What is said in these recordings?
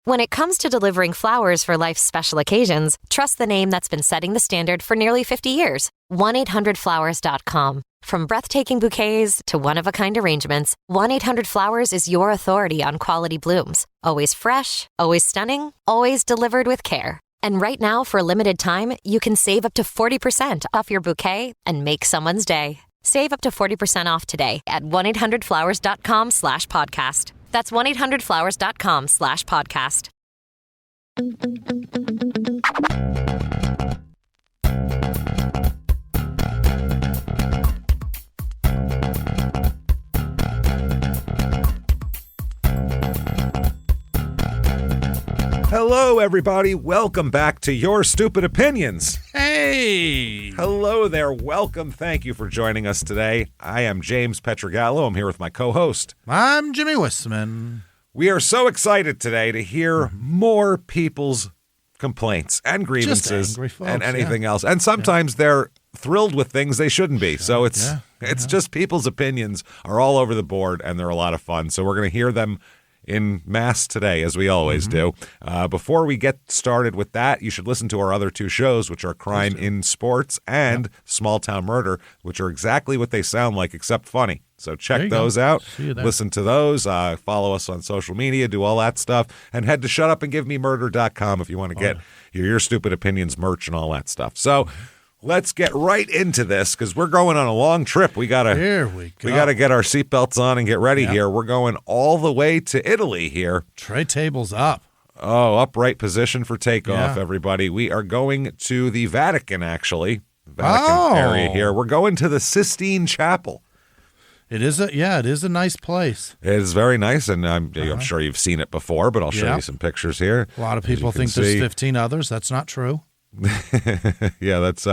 When it comes to delivering flowers for life's special occasions, trust the name that's been setting the standard for nearly 50 years. 1-800-Flowers.com. From breathtaking bouquets to one-of-a-kind arrangements, 1-800-Flowers is your authority on quality blooms. Always fresh, always stunning, always delivered with care. And right now, for a limited time, you can save up to 40% off your bouquet and make someone's day. Save up to 40% off today at 1-800-Flowers.com/podcast. That's 1-800-Flowers.com/podcast. Hello, everybody. Welcome back to Your Stupid Opinions. Hey! Hello there. Welcome. Thank you for joining us today. I am James Pietragallo. I'm here with my co-host. I'm Jimmie Whisman. We are so excited today to hear more people's complaints and grievances folks, and anything else. And sometimes they're thrilled with things they shouldn't be. So it's just people's opinions are all over the board, and they're a lot of fun. So we're going to hear them in mass today, as we always do. Before we get started with that, you should listen to our other two shows, which are Crime in Sports and Small Town Murder, which are exactly what they sound like, except funny. So check those out. Listen to those. Follow us on social media. Do all that stuff. And head to shutupandgivememurder.com if you want to get your Stupid Opinions merch and all that stuff. So let's get right into this because we're going on a long trip. We gotta get our seatbelts on and get ready here. We're going all the way to Italy here. Tray tables up. Oh, upright position for takeoff, everybody. We are going to the Vatican, actually. Vatican area here. We're going to the Sistine Chapel. It is a nice place. It is very nice, and I'm sure you've seen it before, but I'll show you some pictures here. A lot of people think there's 15 others. That's not true. Yeah, that's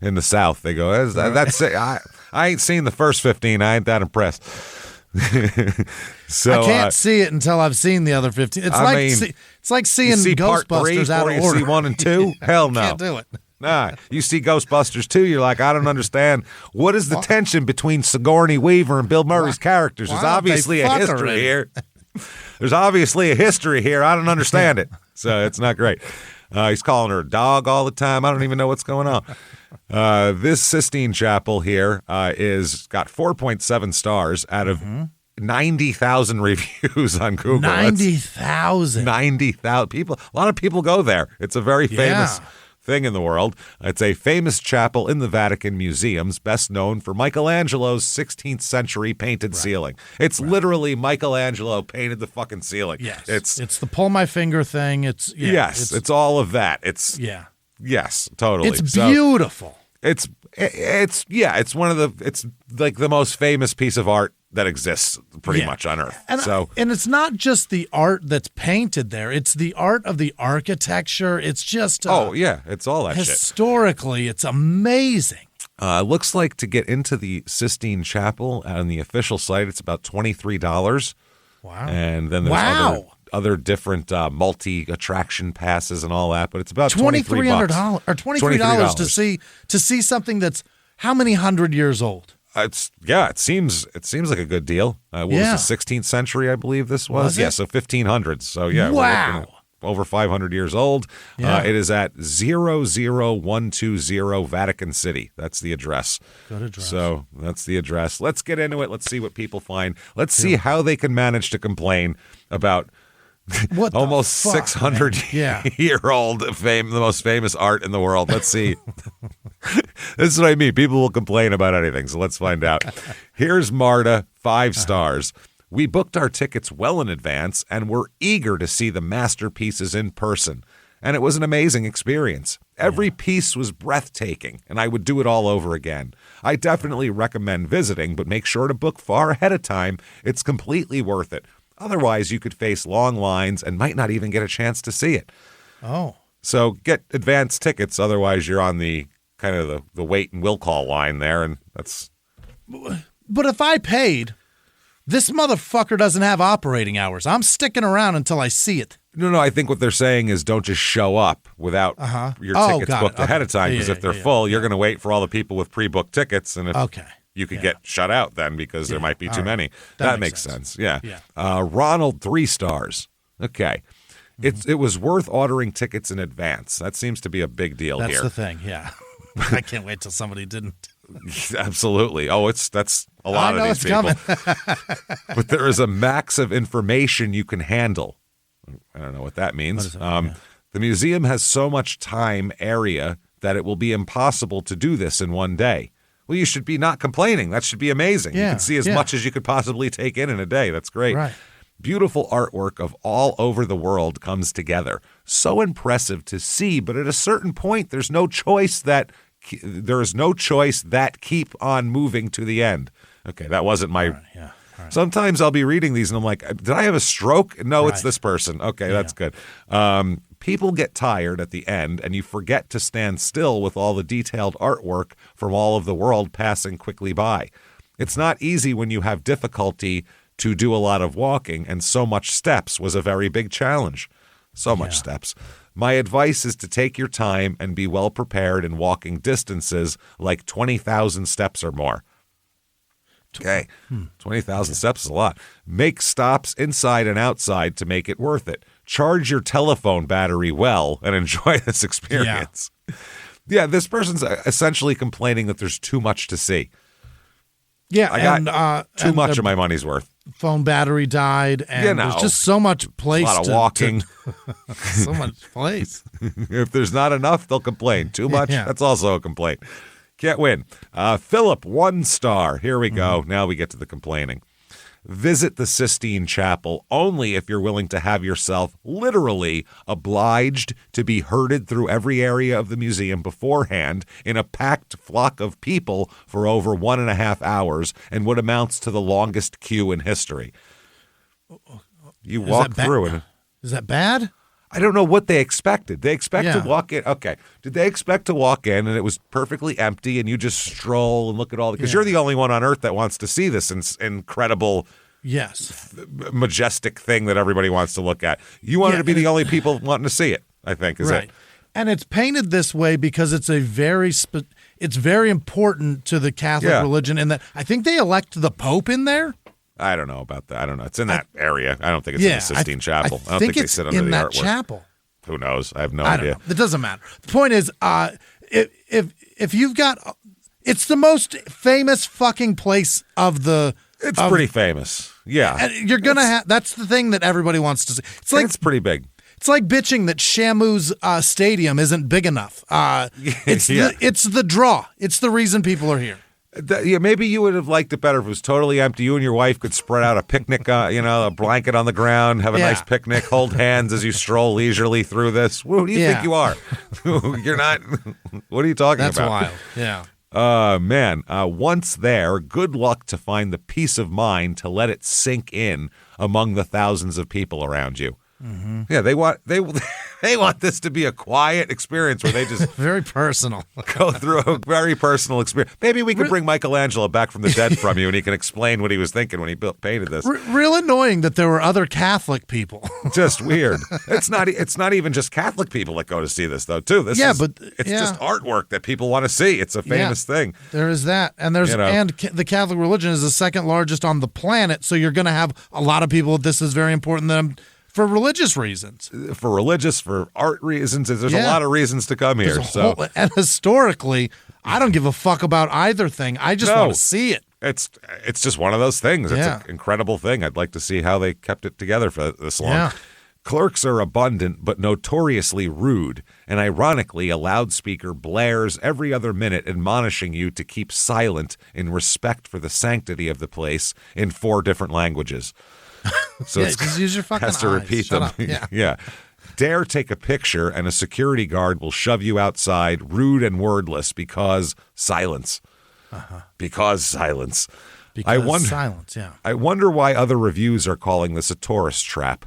in the South. They go, that's it. I ain't seen the first 15. I ain't that impressed. So I can't see it until I've seen the other 15. It's like seeing Ghostbusters out of order. You see 1 and 2? Hell no. Can't do it. Nah, you see Ghostbusters 2, you're like, I don't understand. What is the tension between Sigourney Weaver and Bill Murray's characters? There's obviously a history here. There's obviously a history here. I don't understand it. So it's not great. He's calling her a dog all the time. I don't even know what's going on. This Sistine Chapel here is got 4.7 stars out of 90,000 reviews on Google. 90,000. 90,000 people. A lot of people go there. It's a very famous thing in the world. It's a famous chapel in the Vatican museums, best known for Michelangelo's 16th century painted ceiling. It's literally Michelangelo painted the fucking ceiling. Yes. It's the pull my finger thing. It's all of that. Yes, totally. It's beautiful. It's one of it's like the most famous piece of art that exists pretty much on Earth. And it's not just the art that's painted there. It's the art of the architecture. It's just it's all that historically, it's amazing. Looks like to get into the Sistine Chapel on the official site, it's about $23. Wow. And then there's other different multi-attraction passes and all that, but it's about $2,300 or $23 to see something that's how many hundred years old? It seems like a good deal. What was the 16th century, I believe this was? Yeah, so 1500s. So we're looking at over 500 years old. Yeah. It is at 00120 Vatican City. That's the address. Good address. So that's the address. Let's get into it. Let's see what people find. Let's see how they can manage to complain about what almost 600-year-old the most famous art in the world. Let's see. This is what I mean. People will complain about anything, so let's find out. Here's Marta, 5 stars. We booked our tickets well in advance and were eager to see the masterpieces in person, and it was an amazing experience. Every piece was breathtaking, and I would do it all over again. I definitely recommend visiting, but make sure to book far ahead of time. It's completely worth it. Otherwise, you could face long lines and might not even get a chance to see it. Oh. So get advance tickets, otherwise you're on the kind of the wait and will call line there, and that's... But if I paid, this motherfucker doesn't have operating hours. I'm sticking around until I see it. No, I think what they're saying is don't just show up without your tickets booked ahead of time, because if they're full, you're going to wait for all the people with pre-booked tickets, and if you could get shut out then because there might be too many. That makes sense. Yeah. Ronald, 3 stars. Okay. It was worth ordering tickets in advance. That seems to be a big deal That's here. the thing, yeah. I can't wait till somebody didn't. Absolutely. Oh, that's a lot of these people. But there is a max of information you can handle. I don't know what that means. What is it? The museum has so much time area that it will be impossible to do this in one day. Well, you should be not complaining. That should be amazing. You can see as much as you could possibly take in a day. That's great. Right. Beautiful artwork of all over the world comes together. So impressive to see, but at a certain point, there is no choice that keep on moving to the end. Okay, that wasn't my... Right, yeah. Right. Sometimes I'll be reading these and I'm like, did I have a stroke? No, It's this person. Okay, that's good. People get tired at the end and you forget to stand still with all the detailed artwork from all of the world passing quickly by. It's not easy when you have difficulty to do a lot of walking, and so much steps was a very big challenge. So much steps. My advice is to take your time and be well prepared in walking distances like 20,000 steps or more. Okay, 20,000 steps is a lot. Make stops inside and outside to make it worth it. Charge your telephone battery well and enjoy this experience. Yeah, this person's essentially complaining that there's too much to see. Yeah, I got too much of my money's worth. Phone battery died, and there's just so much place. A lot of walking. So much place. If there's not enough, they'll complain. Too much, that's also a complaint. Can't win. Philip, 1 star. Here we go. Now we get to the complaining. Visit the Sistine Chapel only if you're willing to have yourself literally obliged to be herded through every area of the museum beforehand in a packed flock of people for over 1.5 hours and what amounts to the longest queue in history. You walk through it. Is that bad? I don't know what they expected. They expect to walk in. Okay. Did they expect to walk in and it was perfectly empty and you just stroll and look at all the, because you're the only one on earth that wants to see this incredible, majestic thing that everybody wants to look at. You wanted to be the only people wanting to see it, I think. Is it? And it's painted this way because it's a it's very important to the Catholic religion in that I think they elect the Pope in there. I don't know about that. I don't know. It's in that area. I don't think it's in the Sistine Chapel. I don't think they sit under the artwork. It's in that chapel. Who knows? I have no idea. Don't know. It doesn't matter. The point is, if you've got, it's the most famous fucking place of the. It's pretty famous. Yeah. And you're gonna have. That's the thing that everybody wants to see. It's pretty big. It's like bitching that Shamu's stadium isn't big enough. It's the draw. It's the reason people are here. Maybe you would have liked it better if it was totally empty. You and your wife could spread out a picnic, a blanket on the ground, have a nice picnic, hold hands as you stroll leisurely through this. Who do you think you are? You're not. What are you talking about? That's wild. Yeah. Man, once there, good luck to find the peace of mind to let it sink in among the thousands of people around you. Mm-hmm. Yeah, they want this to be a quiet experience where they just very personal go through a very personal experience. Maybe we could bring Michelangelo back from the dead from you, and he can explain what he was thinking when he painted this. Real annoying that there were other Catholic people. Just weird. It's not even just Catholic people that go to see this though. Too. It's just artwork that people want to see. It's a famous thing. There is that, and and the Catholic religion is the second largest on the planet. So you're going to have a lot of people. This is very important to them. For religious reasons. For art reasons. There's a lot of reasons to come here. And historically, I don't give a fuck about either thing. I just want to see it. It's just one of those things. It's an incredible thing. I'd like to see how they kept it together for this long. Yeah. Clerks are abundant but notoriously rude, and ironically, a loudspeaker blares every other minute admonishing you to keep silent in respect for the sanctity of the place in 4 different languages. So just use your fucking has to eyes. repeat Shut them. Up. Yeah. Dare take a picture and a security guard will shove you outside, rude and wordless, because silence. Because silence. Silence, yeah. I wonder why other reviews are calling this a tourist trap.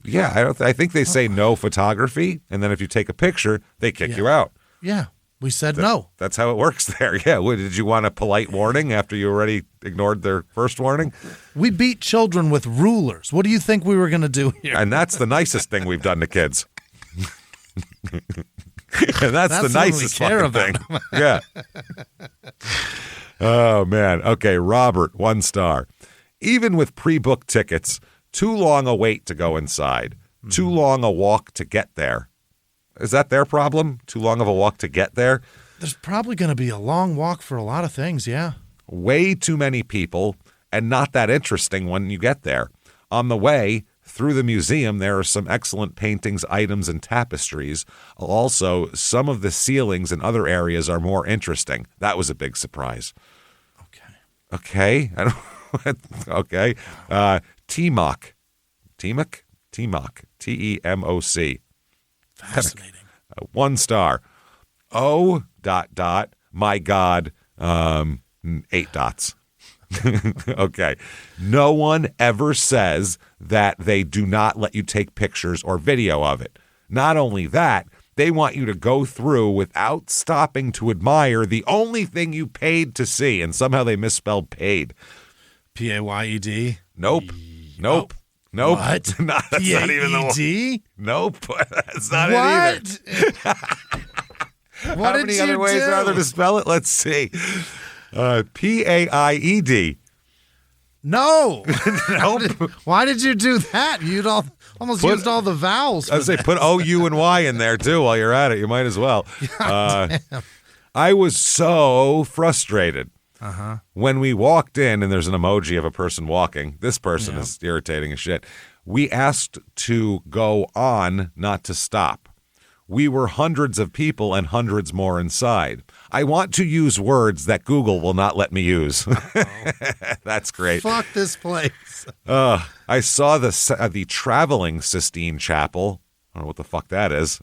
Yeah, I think they say no photography, and then if you take a picture, they kick you out. Yeah. We said no. That's how it works there. Yeah. Did you want a polite warning after you already ignored their first warning? We beat children with rulers. What do you think we were going to do here? And that's the nicest thing we've done to kids. And that's the nicest fucking thing. Yeah. Oh, man. Okay, Robert, 1 star. Even with pre-booked tickets, too long a wait to go inside. Too long a walk to get there. Is that their problem? Too long of a walk to get there? There's probably going to be a long walk for a lot of things, yeah. Way too many people and not that interesting when you get there. On the way through the museum, there are some excellent paintings, items, and tapestries. Also, some of the ceilings in other areas are more interesting. That was a big surprise. Okay. I don't. Okay. Temoc. Temoc. Fascinating. 1 star. Oh, ... My God. 8 dots. Okay. No one ever says that they do not let you take pictures or video of it. Not only that, they want you to go through without stopping to admire the only thing you paid to see. And somehow they misspelled paid. P-A-Y-E-D? Nope. What? That's not even the one. Nope. That's not it either. What How many other ways are there to spell it? Let's see. P-A-I-E-D. No. Nope. Why did you do that? You'd almost used all the vowels. I was say put O, U, and Y in there too while you're at it. You might as well. Damn. I was so frustrated when we walked in, and there's an emoji of a person walking. This person is irritating as shit. We asked to go on, not to stop. We were hundreds of people and hundreds more inside. I want to use words that Google will not let me use. That's great. Fuck this place. I saw the traveling Sistine Chapel. I don't know what the fuck that is.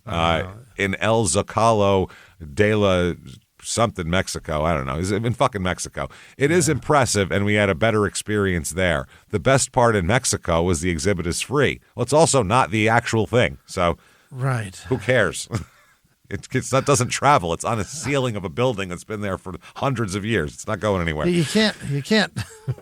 In El Zocalo de la something, Mexico. I don't know. It's in fucking Mexico. It is impressive, and we had a better experience there. The best part in Mexico was the exhibit is free. Well, it's also not the actual thing, so right. Who cares? That doesn't travel. It's on a ceiling of a building that's been there for hundreds of years. It's not going anywhere. You can't.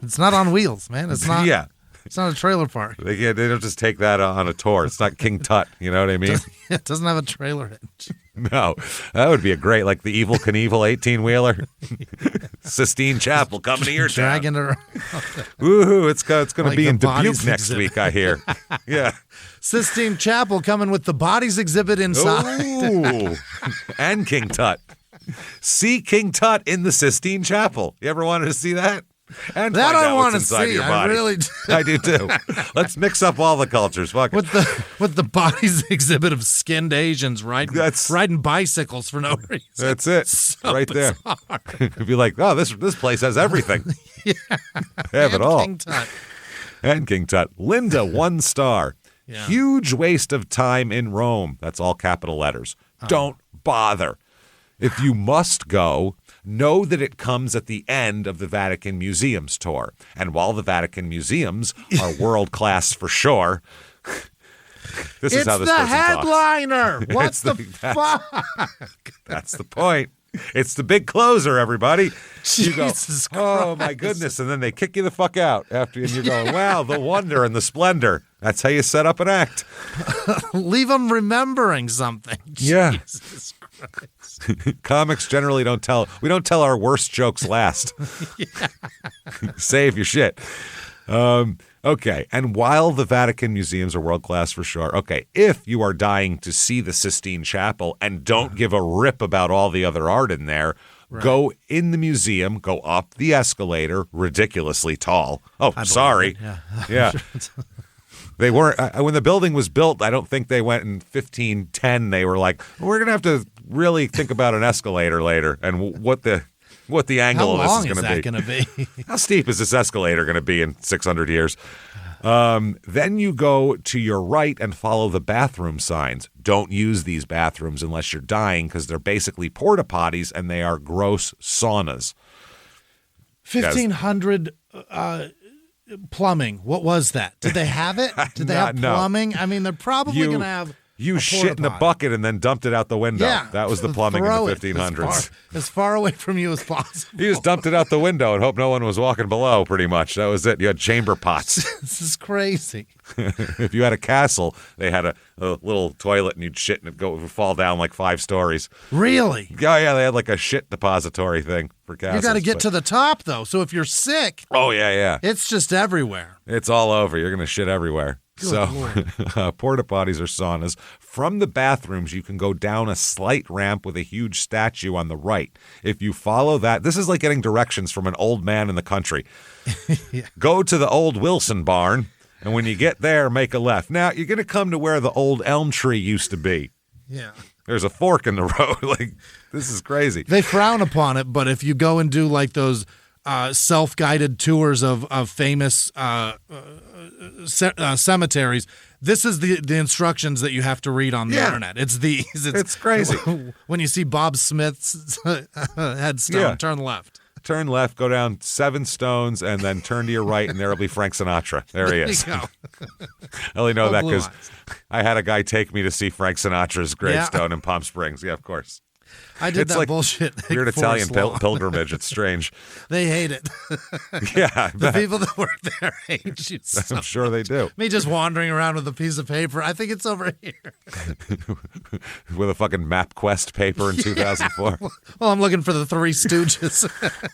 It's not on wheels, man. It's not. Yeah. It's not a trailer park. They don't just take that on a tour. It's not King Tut. You know what I mean? It doesn't have a trailer hitch. No. That would be a great, like the Evil Knievel 18-wheeler. Sistine Chapel coming to your town. Dragging it around. Woohoo. It's going to Like be the in bodies Dubuque next exhibit. week, I hear. Yeah. Sistine Chapel coming with the bodies exhibit inside. Ooh. And King Tut. See King Tut in the Sistine Chapel. You ever wanted to see that? And That find I out want to what's inside see. your I body. really do. I do too. Let's mix up all the cultures. Fuck it. With the bodies exhibit of skinned Asians riding bicycles for no reason. That's it. So right bizarre. there. You'd be like, oh, this place has everything. Yeah. They have it all. King Tut. And King Tut. Linda, 1 star. Yeah. Huge waste of time in Rome. That's all capital letters. Don't bother. If you must go, know that it comes at the end of the Vatican Museums tour. And while the Vatican Museums are world-class for sure, this is how this person talks. It's the headliner. What the fuck? That's the point. It's the big closer, everybody. You go, Jesus oh, my Christ. goodness. And then they kick you the fuck out after, and you're going, wow, the wonder and the splendor. That's how you set up an act. Leave them remembering something. Yeah. Jesus Christ. Comics generally don't tell our worst jokes last. Save your shit. Okay, and while the Vatican Museums are world-class for sure, okay, if you are dying to see the Sistine Chapel and don't give a rip about all the other art in there, go in the museum, go up the escalator, ridiculously tall. Oh, sorry. Yeah. They weren't, when the building was built, I don't think they went in 1510. They were like, we're going to have to really think about an escalator later and what the angle of this is going to be. How steep is this escalator going to be in 600 years? Then you go to your right and follow the bathroom signs. Don't use these bathrooms unless you're dying because they're basically porta potties and they are gross saunas. 1,500 plumbing. What was that? Did they have it? Did they have plumbing? I mean, they're probably going to have. You shit in a bucket and then dumped it out the window. Yeah, that was the plumbing in the 1500s. As far away from you as possible. You just dumped it out the window and hope no one was walking below, pretty much. That was it. You had chamber pots. This is crazy. If you had a castle, they had a little toilet and you'd shit and it'd fall down like 5 stories. Really? Yeah, they had like a shit depository thing for castles. You got to get to the top, though. So if you're sick, oh, yeah. it's just everywhere. It's all over. You're going to shit everywhere. Porta potties are saunas. From the bathrooms, you can go down a slight ramp with a huge statue on the right. If you follow that, this is like getting directions from an old man in the country. Go to the old Wilson barn, and when you get there, make a left. Now, you're going to come to where the old elm tree used to be. Yeah. There's a fork in the road. Like, this is crazy. They frown upon it, but if you go and do like those self-guided tours of famous cemeteries, this is the instructions that you have to read on the internet. It's these. It's crazy. When you see Bob Smith's headstone, turn left. Turn left, go down 7 stones, and then turn to your right, and there will be Frank Sinatra. There he is. You go. I only know that because I had a guy take me to see Frank Sinatra's gravestone in Palm Springs. Yeah, of course. I did it's that like bullshit. Weird Italian pilgrimage. It's strange. They hate it. Yeah, the people that work there hate you. So I'm sure they do. Me just wandering around with a piece of paper. I think it's over here. With a fucking MapQuest paper in 2004. Well, I'm looking for the Three Stooges.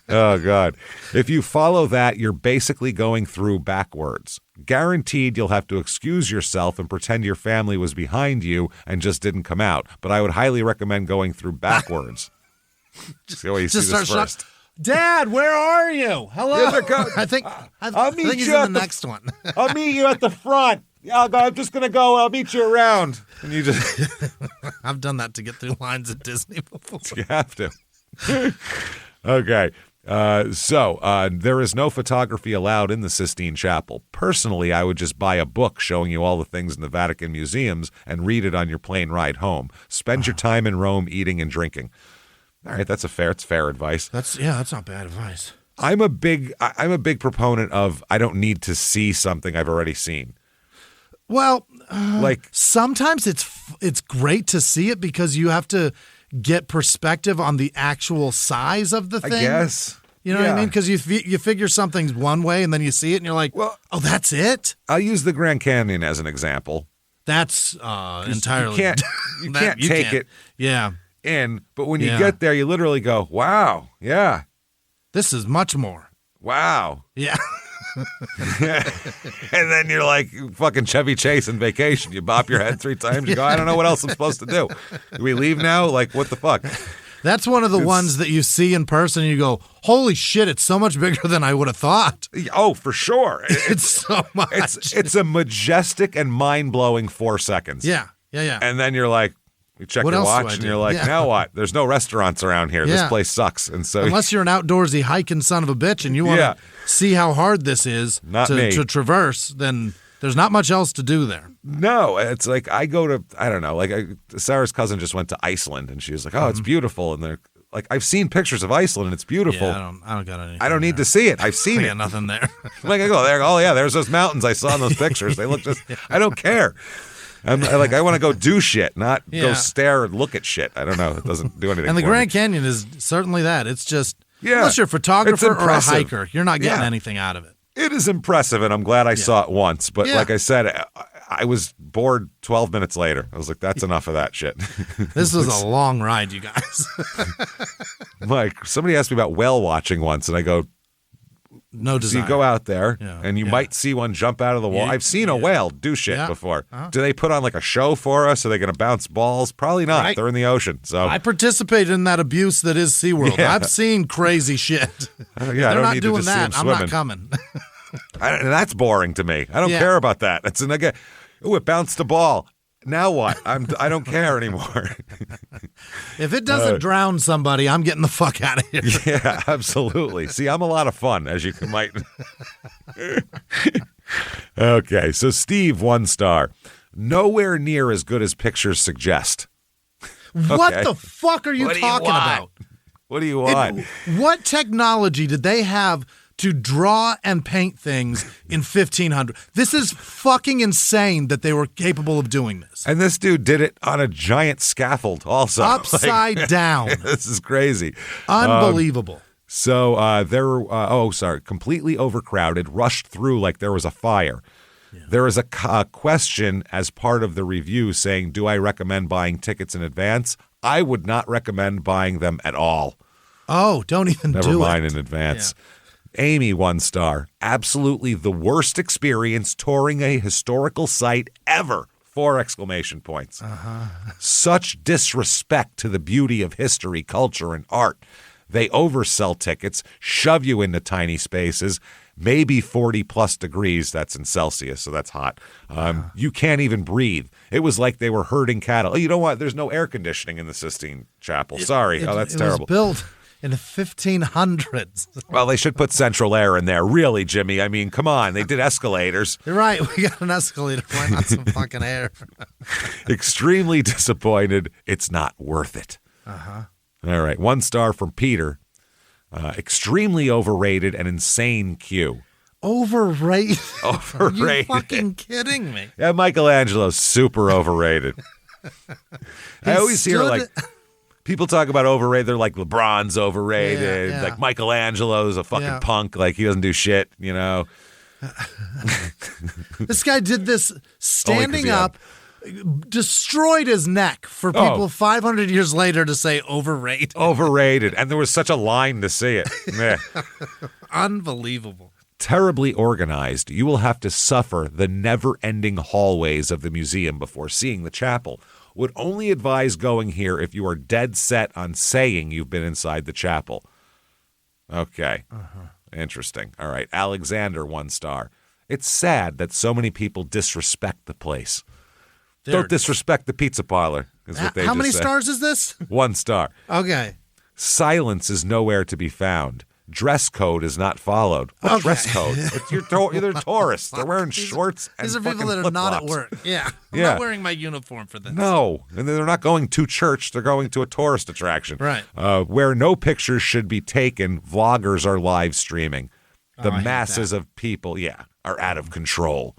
Oh, God. If you follow that, you're basically going through backwards. Guaranteed you'll have to excuse yourself and pretend your family was behind you and just didn't come out. But I would highly recommend going through backwards. Just start first. Dad, where are you? Hello. I think he's in the next one. I'll meet you at the front. Yeah, I'm just going to go. I'll meet you around. And you just... I've done that to get through lines at Disney before. You have to. Okay. So there is no photography allowed in the Sistine Chapel. Personally, I would just buy a book showing you all the things in the Vatican museums and read it on your plane ride home. Spend your time in Rome eating and drinking. All right, it's fair advice. That's not bad advice. I'm a big proponent of I don't need to see something I've already seen. Well, like sometimes it's great to see it because you have to get perspective on the actual size of the thing. I guess. You know what I mean? Because you figure something's one way and then you see it and you're like, well, oh, that's it? I'll use the Grand Canyon as an example. That's entirely... You can't take it in, but when you get there, you literally go, wow, yeah. This is much more. Wow. Yeah. And then you're like fucking Chevy Chase in Vacation. You bop your head 3 times. You go, I don't know what else I'm supposed to do. Do we leave now? Like, what the fuck? That's one of the ones that you see in person and you go, holy shit, it's so much bigger than I would have thought. Oh, for sure. It's so much. It's a majestic and mind-blowing 4 seconds. Yeah. And then you're like, you check your watch and you're like, now what? There's no restaurants around here. This place sucks. And so unless you're an outdoorsy hiking son of a bitch and you want to see how hard this is to traverse, then there's not much else to do there. No, it's like I go to, I don't know, like Sarah's cousin just went to Iceland and she was like, oh, it's beautiful. And they're like, I've seen pictures of Iceland and it's beautiful. Yeah, I don't got anything. I don't need to see it. I've seen it. Nothing there. Like I go there. Oh yeah, there's those mountains I saw in those pictures. They look just, I don't care. I want to go do shit, not go stare and look at shit. I don't know. It doesn't do anything. And the for Grand me. Canyon is certainly that. It's just, unless you're a photographer or a hiker, you're not getting anything out of it. It is impressive, and I'm glad I saw it once. But like I said, I was bored 12 minutes later. I was like, that's enough of that shit. This was a long ride, you guys. Like, somebody asked me about whale watching once, and I go, no desire. So you go out there, and you might see one jump out of the wall. I've seen a whale do shit before. Do they put on like a show for us? Are they going to bounce balls? Probably not. Right. They're in the ocean. So I participated in that abuse that is SeaWorld. I've seen crazy shit. They're not doing that. I'm not coming. That's boring to me. I don't care about that. It's it bounced a ball. Now what? I don't care anymore. If it doesn't drown somebody, I'm getting the fuck out of here. Yeah, absolutely. See, I'm a lot of fun, as you might. Okay, so Steve, 1 star. Nowhere near as good as pictures suggest. What the fuck are you talking about? What do you want? What technology did they have to draw and paint things in 1500? This is fucking insane that they were capable of doing this. And this dude did it on a giant scaffold also. Upside down. This is crazy. Unbelievable. Completely overcrowded, rushed through like there was a fire. Yeah. There is a question as part of the review saying, do I recommend buying tickets in advance? I would not recommend buying them at all. Oh, don't even do it. Never mind in advance. Yeah. Amy, 1 star. Absolutely the worst experience touring a historical site ever. 4 exclamation points. Such disrespect to the beauty of history, culture, and art. They oversell tickets, shove you into tiny spaces, maybe 40 plus degrees. That's in Celsius, so that's hot. You can't even breathe. It was like they were herding cattle. Oh, you know what? There's no air conditioning in the Sistine Chapel. Sorry. That's terrible. It was built in the 1500s. Well, they should put central air in there. Really, Jimmy? I mean, come on. They did escalators. You're right. We got an escalator. Why not some fucking air? Extremely disappointed. It's not worth it. All right. 1 star from Peter. Extremely overrated and insane queue. Overrated? Overrated. Are you fucking kidding me? Yeah, Michelangelo's super overrated. I always hear like people talk about overrated. They're like LeBron's overrated. Yeah. Like Michelangelo's a fucking punk. Like he doesn't do shit, you know. This guy did this standing up, destroyed his neck for people 500 years later to say overrated. Overrated. And there was such a line to see it. Yeah. Unbelievable. Terribly organized. You will have to suffer the never-ending hallways of the museum before seeing the chapel. Would only advise going here if you are dead set on saying you've been inside the chapel. Okay. Interesting. All right. Alexander, 1 star. It's sad that so many people disrespect the place. Don't disrespect the pizza parlor, is what they just said. How many stars is this? 1 star. Okay. Silence is nowhere to be found. Dress code is not followed. What dress code? They're tourists. They're wearing shorts and these are people that are not at flip-flops. work. Yeah. I'm not wearing my uniform for this. No. And they're not going to church. They're going to a tourist attraction. Right. Where no pictures should be taken, vloggers are live streaming. The masses of people, are out of control.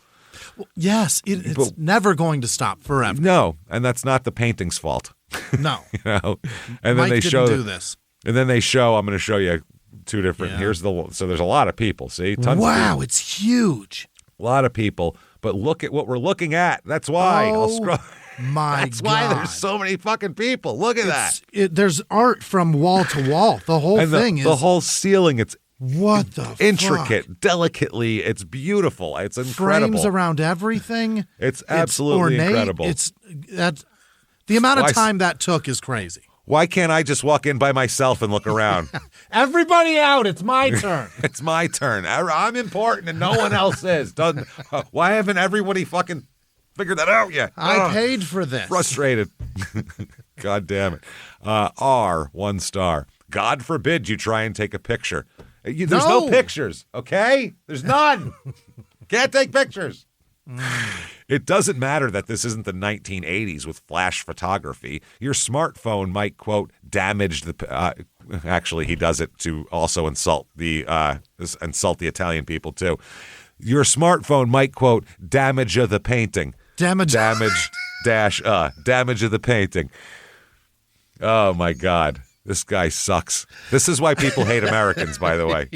Well, yes. It's never going to stop forever. No. And that's not the painting's fault. No. You know? And then Mike they didn't show do this. And then I'm going to show you 2 different. So there's a lot of people. See, tons of people. It's huge. A lot of people. But look at what we're looking at. That's why. I'll scroll. That's why there's so many fucking people. Look at that. There's art from wall to wall. The whole thing is the whole ceiling. It's what the intricate, delicately. It's beautiful. It's incredible. Frames around everything. It's absolutely incredible. The amount of time that took is crazy. Why can't I just walk in by myself and look around? Everybody out. It's my turn. It's my turn. I'm important and no one else is. Why haven't everybody fucking figured that out yet? I paid for this. Frustrated. God damn it. R, 1 star. God forbid you try and take a picture. There's no pictures, okay? There's none. Can't take pictures. It doesn't matter that this isn't the 1980s with flash photography. Your smartphone might, quote, damage the... actually, he does it to also insult the Italian people, too. Your smartphone might, quote, damage the painting. Damage of the painting. Oh, my God. This guy sucks. This is why people hate Americans, by the way.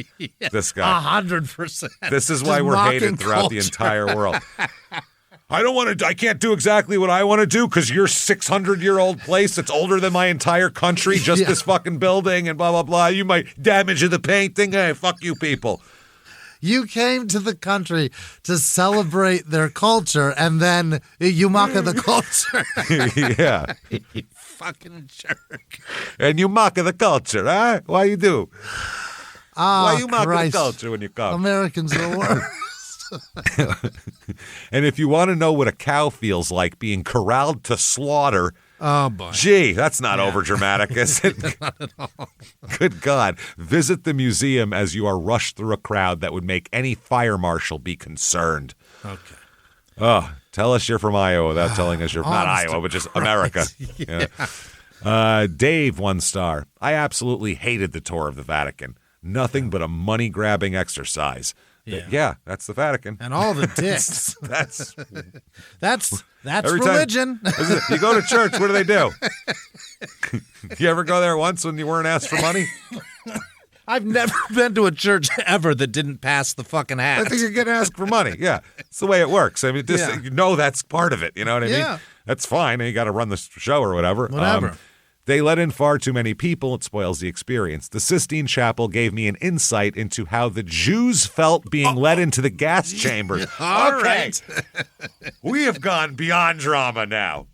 This guy. 100%. This is why we're hated throughout the entire world. I can't do exactly what I want to do because your 600-year-old place that's older than my entire country, just this fucking building and blah, blah, blah. You might damage the painting. Hey, fuck you people. You came to the country to celebrate their culture, and then you mock the culture. Yeah. You fucking jerk. And you mock the culture, huh? Why you do? Why you mock the culture when you come? Americans are the worst. And if you want to know what a cow feels like being corralled to slaughter, oh boy, gee, that's not over dramatic, is it? Not at all. Good God. Visit the museum as you are rushed through a crowd that would make any fire marshal be concerned. Okay. Oh, tell us you're from Iowa without telling us you're not Iowa, but just America. Yeah. Dave, 1 star. I absolutely hated the tour of the Vatican. Nothing but a money-grabbing exercise. Yeah, that's the Vatican. And all the dicks. That's religion. You go to church, what do they do? You ever go there once when you weren't asked for money? I've never been to a church ever that didn't pass the fucking hat. I think you're getting asked for money. Yeah, it's the way it works. I mean, you know that's part of it. You know what I mean? That's fine. You got to run the show or whatever. Whatever. They let in far too many people. It spoils the experience. The Sistine Chapel gave me an insight into how the Jews felt being let into the gas chambers. All right. We have gone beyond drama now.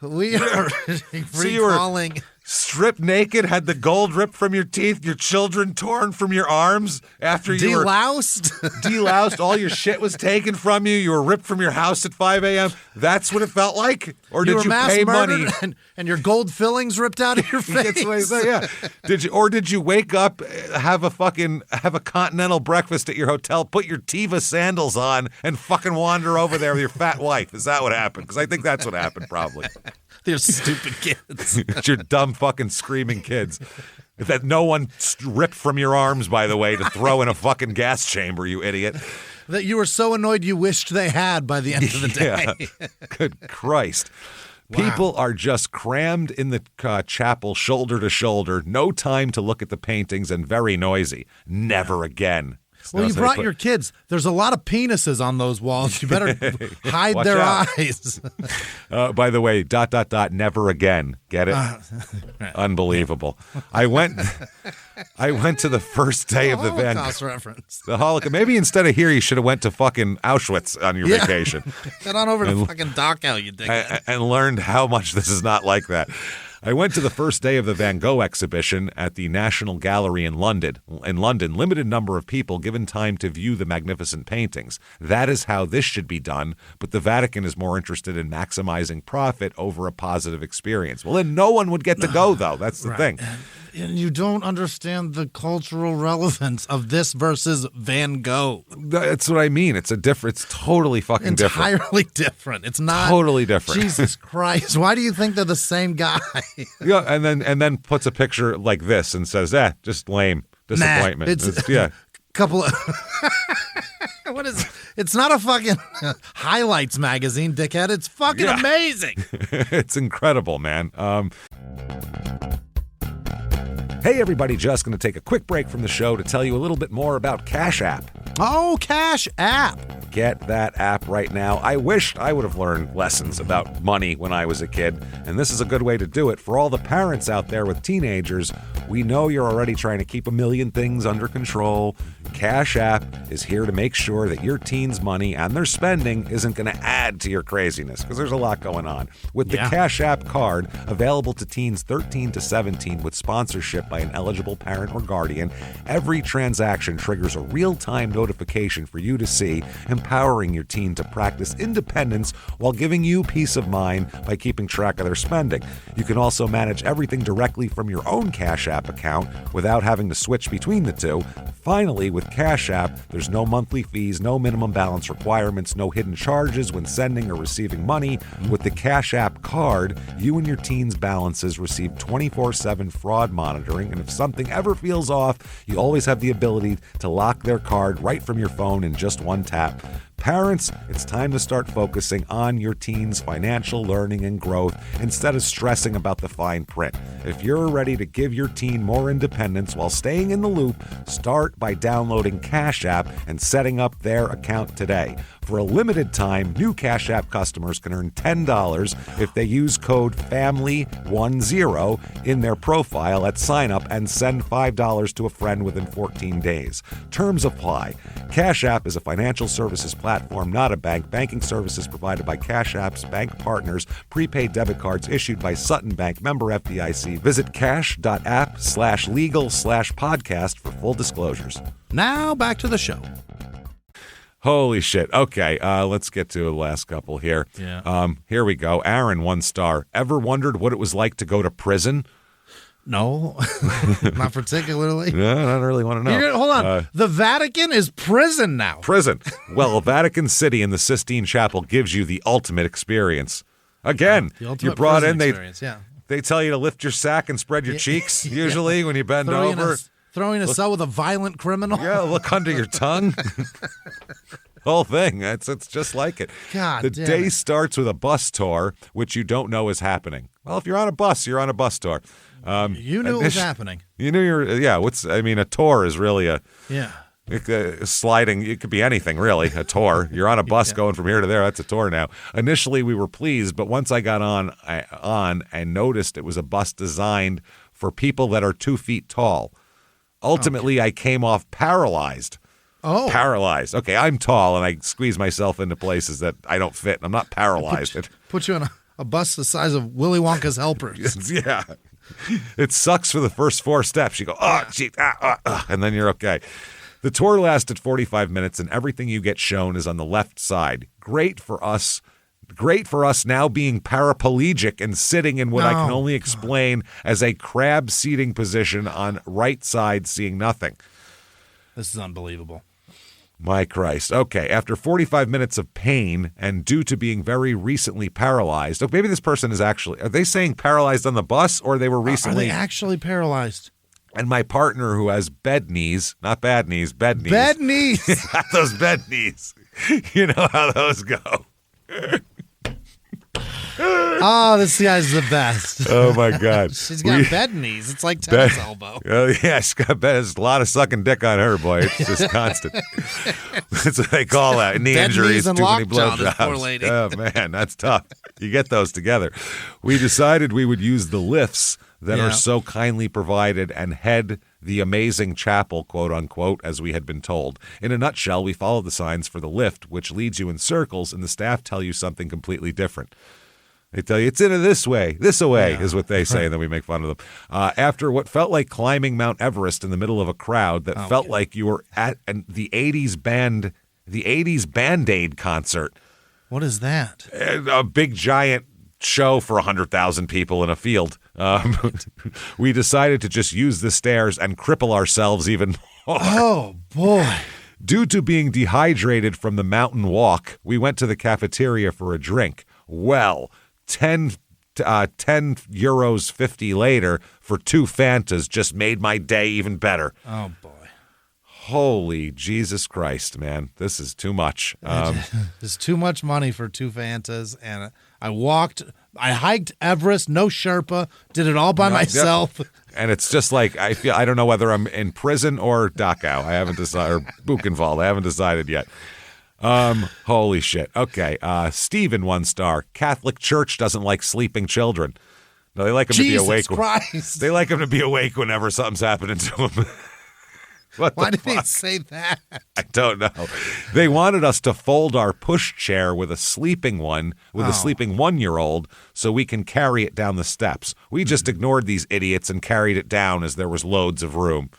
We are recalling... Stripped naked, had the gold ripped from your teeth, your children torn from your arms after you were deloused. All your shit was taken from you. You were ripped from your house at 5 a.m. That's what it felt like? Or did you pay money? And your gold fillings ripped out of your face? That's what I say, yeah. Did you wake up, have a continental breakfast at your hotel, put your Teva sandals on, and fucking wander over there with your fat wife? Is that what happened? Because I think that's what happened, probably. They're stupid kids. It's your dumb fucking screaming kids that no one ripped from your arms, by the way, to throw in a fucking gas chamber, you idiot. That you were so annoyed you wished they had by the end of the day. Good Christ. Wow. People are just crammed in the chapel shoulder to shoulder, no time to look at the paintings, and very noisy. Never again. Well, you brought your kids. There's a lot of penises on those walls. You better hide their eyes. By the way, ... never again. Get it? Unbelievable. I went to the first day of the Holocaust reference. The Holocaust. Maybe instead of here, you should have went to fucking Auschwitz on your vacation. Head on over to fucking Dachau, you dickhead. And learned how much this is not like that. I went to the first day of the Van Gogh exhibition at the National Gallery in London. Limited number of people given time to view the magnificent paintings. That is how this should be done, but the Vatican is more interested in maximizing profit over a positive experience. Well, then no one would get to go, though. That's the thing. And you don't understand the cultural relevance of this versus Van Gogh. That's what I mean. It's totally fucking different. Entirely different. It's not totally different. Jesus Christ. Why do you think they're the same guy? Yeah, and then puts a picture like this and says, just lame. Disappointment. It's couple of what is it? It's not a fucking highlights magazine, dickhead. It's fucking amazing. It's incredible, man. Hey, everybody, just going to take a quick break from the show to tell you a little bit more about Cash App. Oh, Cash App. Get that app right now. I wished I would have learned lessons about money when I was a kid, and this is a good way to do it. For all the parents out there with teenagers, we know you're already trying to keep a million things under control. Cash App is here to make sure that your teens' money and their spending isn't going to add to your craziness, because there's a lot going on. With the Cash App card, available to teens 13 to 17 with sponsorship by an eligible parent or guardian, every transaction triggers a real-time notification for you to see, empowering your teen to practice independence while giving you peace of mind by keeping track of their spending. You can also manage everything directly from your own Cash App account without having to switch between the two. Finally, with Cash App, there's no monthly fees, no minimum balance requirements, no hidden charges when sending or receiving money. With the Cash App card, you and your teen's balances receive 24/7 fraud monitoring, and if something ever feels off, you always have the ability to lock their card right from your phone in just one tap. Parents, it's time to start focusing on your teen's financial learning and growth instead of stressing about the fine print. If you're ready to give your teen more independence while staying in the loop, start by downloading Cash App and setting up their account today. For a limited time, new Cash App customers can earn $10 if they use code FAMILY10 in their profile at sign up and send $5 to a friend within 14 days. Terms apply. Cash App is a financial services platform, not a bank. Banking services provided by Cash App's bank partners. Prepaid debit cards issued by Sutton Bank, member FDIC. Visit cash.app/legal/podcast for full disclosures. Now back to the show. Holy shit. Okay, let's get to the last couple here. Yeah. Here we go. Aaron, 1 star. Ever wondered what it was like to go to prison? No, not particularly. Yeah, I don't really want to know. Hold on. The Vatican is prison now. Prison. Well, Vatican City in the Sistine Chapel gives you the ultimate experience. Again, you're brought in, they tell you to lift your sack and spread your cheeks, usually, when you bend over. Throwing a cell with a violent criminal. Yeah, look under your tongue. Whole thing. It's just like it. God the damn day it. starts with a bus tour, which you don't know is happening. Well, if you're on a bus, you're on a bus tour. You knew it was happening. You knew a tour is really a... Yeah. Sliding, it could be anything, really, a tour. You're on a bus going from here to there. That's a tour now. Initially, we were pleased, but once I got on and noticed it was a bus designed for people that are 2 feet tall. Ultimately, I came off paralyzed. Oh. Paralyzed. Okay, I'm tall, and I squeeze myself into places that I don't fit, and I'm not paralyzed. Put you on a bus the size of Willy Wonka's helpers. Yeah. It sucks for the first 4 steps. You go, gee, and then you're okay. The tour lasted 45 minutes, and everything you get shown is on the left side. Great for us now being paraplegic and sitting in what I can only explain as a crab seating position on right side, seeing nothing. This is unbelievable. My Christ. Okay, after 45 minutes of pain and due to being very recently paralyzed, maybe this person is actually, are they saying paralyzed on the bus or they were recently? Are they actually paralyzed? And my partner who has bed knees, not bad knees, bed knees. Bed knees. Not those bed knees. You know how those go. Oh, this guy's the best. Oh, my God. She's got bed knees. It's like tennis elbow. Yeah, she's got there's a lot of sucking dick on her, boy. It's just constant. That's what they call that. Knee bed injuries, and too many lockjaw, this poor blowjobs. lady. Oh, man, that's tough. You get those together. We decided we would use the lifts that are so kindly provided and head the amazing chapel, quote unquote, as we had been told. In a nutshell, we followed the signs for the lift, which leads you in circles, and the staff tell you something completely different. They tell you, it's in this way is what they say, and then we make fun of them. After what felt like climbing Mount Everest in the middle of a crowd that felt like you were at the 80s Band-Aid concert. What is that? A big, giant show for 100,000 people in a field. We decided to just use the stairs and cripple ourselves even more. Oh, boy. Due to being dehydrated from the mountain walk, we went to the cafeteria for a drink. Well, 10 euros 50 later for 2 Fantas just made my day even better. Oh, boy. Holy Jesus Christ, man. This is too much. It's too much money for 2 Fantas, and I hiked Everest, no Sherpa, did it all by myself. And it's just like, I don't know whether I'm in prison or Dachau. I haven't decided, or Buchenwald. I haven't decided yet. Holy shit. Okay. Stephen, 1 star. Catholic Church doesn't like sleeping children. No, they like them to be awake. Jesus Christ. They like them to be awake whenever something's happening to them. Why did they say that? I don't know. They wanted us to fold our push chair with a sleeping 1-year-old so we can carry it down the steps. We just ignored these idiots and carried it down as there was loads of room.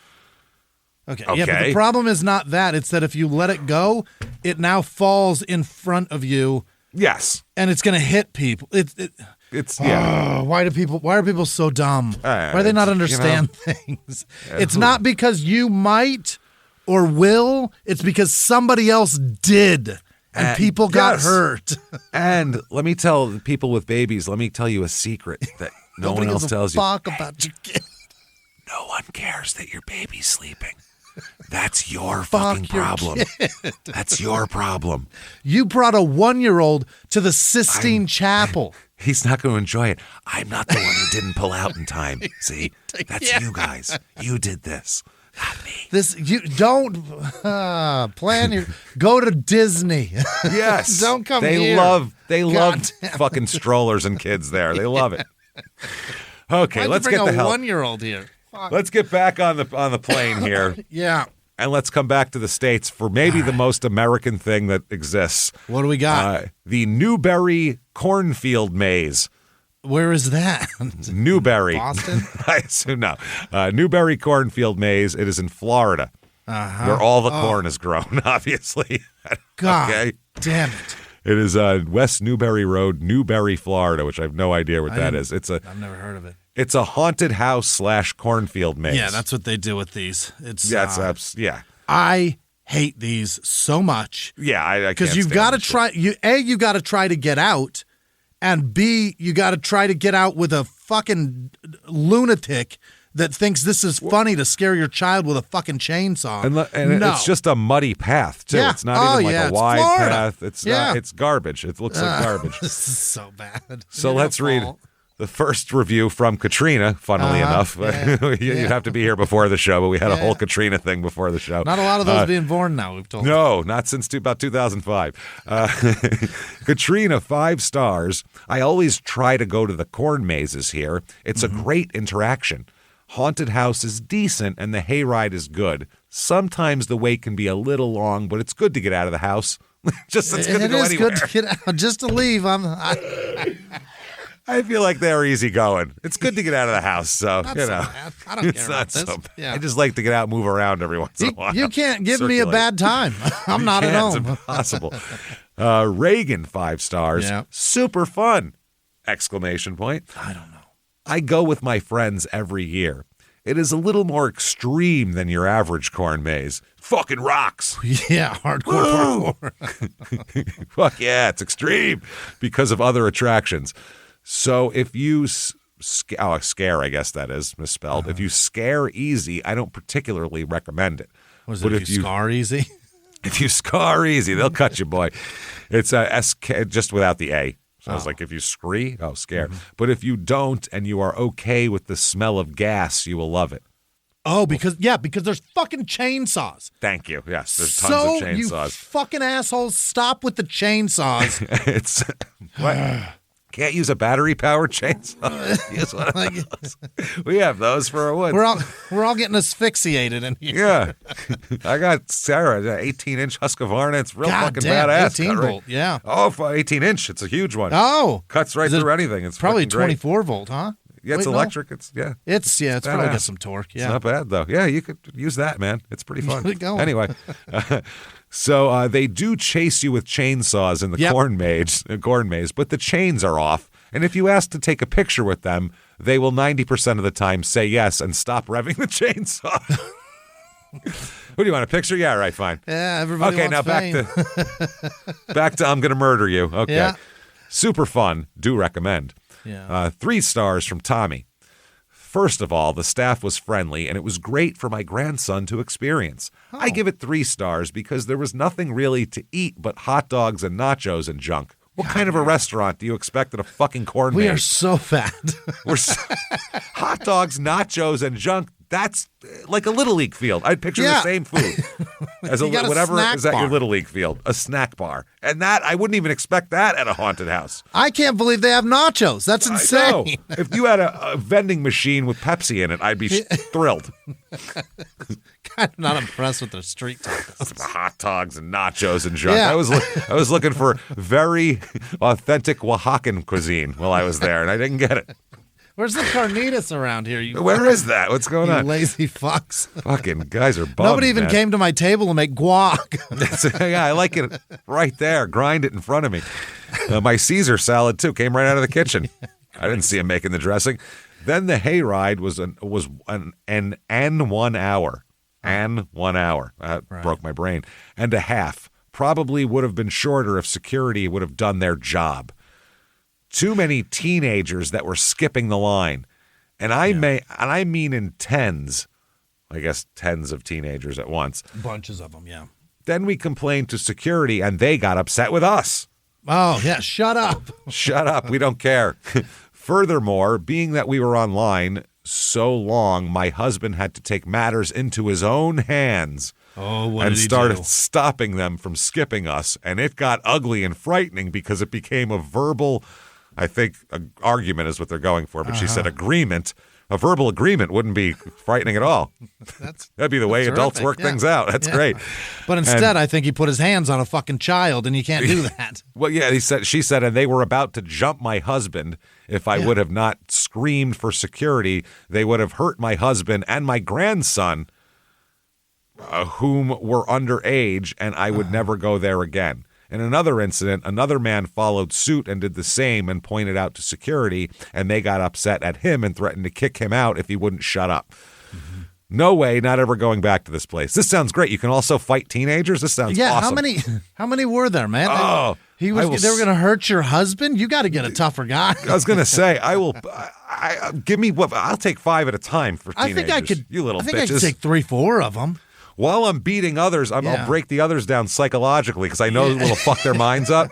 Okay. Yeah, but the problem is not that. It's that if you let it go, it now falls in front of you. Yes. And it's going to hit people. Why are people so dumb? Why do they not understand things? It's not because you might or will. It's because somebody else did, and people got hurt. And let me tell people with babies, let me tell you a secret that no one else tells you. Fuck about your kid. No one cares that your baby's sleeping. That's your fucking problem. That's your problem. You brought a 1-year-old to the Sistine Chapel. He's not going to enjoy it. I'm not the one who didn't pull out in time. See? That's you guys. You did this. Not me. You don't plan your go to Disney. Yes. Don't come here. They love fucking strollers and kids there. They love it. Okay, let's get the hell. 1-year-old here. Fuck. Let's get back on the plane here. Yeah. And let's come back to the States for maybe the most American thing that exists. What do we got? The Newberry Cornfield Maze. Where is that? Newberry. Boston? I assume no. Newberry Cornfield Maze. It is in Florida, where all the corn is grown, obviously. God damn it. It is West Newberry Road, Newberry, Florida, which I have no idea what that is. I've never heard of it. It's a haunted house / cornfield maze. Yeah, that's what they do with these. Yeah. I hate these so much. Yeah, I can't because you've got to try. You got to try to get out, and B, you got to try to get out with a fucking lunatic that thinks this is funny to scare your child with a fucking chainsaw. And it's just a muddy path too. Yeah. It's not even like a wide Florida. path. It's garbage. It looks like garbage. This is so bad. So let's read. The first review from Katrina, funnily enough. You'd have to be here before the show, but we had a whole Katrina thing before the show. Not a lot of those being born now, we've told. No, not since about 2005. Katrina, 5 stars. I always try to go to the corn mazes here. It's a great interaction. Haunted house is decent, and the hayride is good. Sometimes the wait can be a little long, but it's good to get out of the house. It's good to go anywhere. It is good to get out, just to leave. I feel like they're easy going. It's good to get out of the house, so not so bad. I don't care about this. I just like to get out and move around every once in a while. You can't give me a bad time. I'm not at home. It's impossible. Reagan, 5 stars. Yeah. Super fun! Exclamation point. I don't know. I go with my friends every year. It is a little more extreme than your average corn maze. Fucking rocks. Yeah, hardcore parkour. Fuck yeah, it's extreme because of other attractions. So if you scare, I guess that is misspelled. If you scare easy, I don't particularly recommend it. Was it if you scar easy? If you scar easy, they'll cut you, boy. It's a SK just without the A. So I was like, if you scare. But if you don't and you are okay with the smell of gas, you will love it. Oh, because there's fucking chainsaws. Thank you. Yes, there's tons of chainsaws. You fucking assholes, stop with the chainsaws. It's what? Can't use a battery-powered chainsaw. Use one of those. We have those for our woods. We're all getting asphyxiated in here. Yeah. I got Sarah, an 18-inch Husqvarna. It's real fucking badass. 18 volt, yeah. Oh, for 18-inch. It's a huge one. Oh. Cuts right through anything. It's probably 24 volt, huh? Yeah, it's electric. No. It's probably got some torque. Yeah. It's not bad, though. Yeah, you could use that, man. It's pretty fun. Keep it going. Anyway. So they do chase you with chainsaws in the corn maze, but the chains are off. And if you ask to take a picture with them, they will 90% of the time say yes and stop revving the chainsaw. Who do you want, a picture? Yeah, right, fine. Yeah, everybody wants now fame. back to I'm going to murder you. Okay. Yeah. Super fun. Do recommend. Yeah. 3 stars from Tommy. First of all, the staff was friendly, and it was great for my grandson to experience. Oh. I give it 3 stars because there was nothing really to eat but hot dogs and nachos and junk. What kind of a restaurant do you expect at a fucking corn maze? We are so fat. Hot dogs, nachos, and junk. That's like a Little League field. I'd picture the same food as whatever is at your Little League field, a snack bar. And that, I wouldn't even expect that at a haunted house. I can't believe they have nachos. That's insane. I know. If you had a vending machine with Pepsi in it, I'd be thrilled. Kind of not impressed with their street tacos. Hot dogs and nachos and junk. Yeah. I was looking for very authentic Oaxacan cuisine while I was there, and I didn't get it. Where's the carnitas around here? Where is that? What's going on? You lazy fucks. Fucking guys are bummed. Nobody even came to my table to make guac. Yeah, I like it right there. Grind it in front of me. My Caesar salad, too, came right out of the kitchen. I didn't see him making the dressing. Then the hayride was an 1 hour. And 1 hour. That broke my brain. And a half. Probably would have been shorter if security would have done their job. Too many teenagers that were skipping the line. And I mean in tens. I guess tens of teenagers at once. Bunches of them, yeah. Then we complained to security and they got upset with us. Oh, yeah, shut up. Shut up, we don't care. Furthermore, being that we were online so long, my husband had to take matters into his own hands. Oh, what and did he started do? stopping them from skipping us. And it got ugly and frightening because it became a verbal, I think, argument is what they're going for. But she said agreement. A verbal agreement wouldn't be frightening at all. That'd be the way adults work things out. That's great. But instead, I think he put his hands on a fucking child, and you can't do that. Well, yeah, she said, and they were about to jump my husband. If I would have not screamed for security, they would have hurt my husband and my grandson, whom were underage, and I would never go there again. In another incident, another man followed suit and did the same and pointed out to security, and they got upset at him and threatened to kick him out if he wouldn't shut up. Mm-hmm. No way, not ever going back to this place. This sounds great. You can also fight teenagers? This sounds awesome. How many were there, man? Oh, they were going to hurt your husband? You got to get a tougher guy. I was going to say, I'll take 5 at a time for teenagers. I think I could you little bitches. I could take 3-4 of them. while I'm beating others, I'll break the others down psychologically because I know it'll fuck their minds up.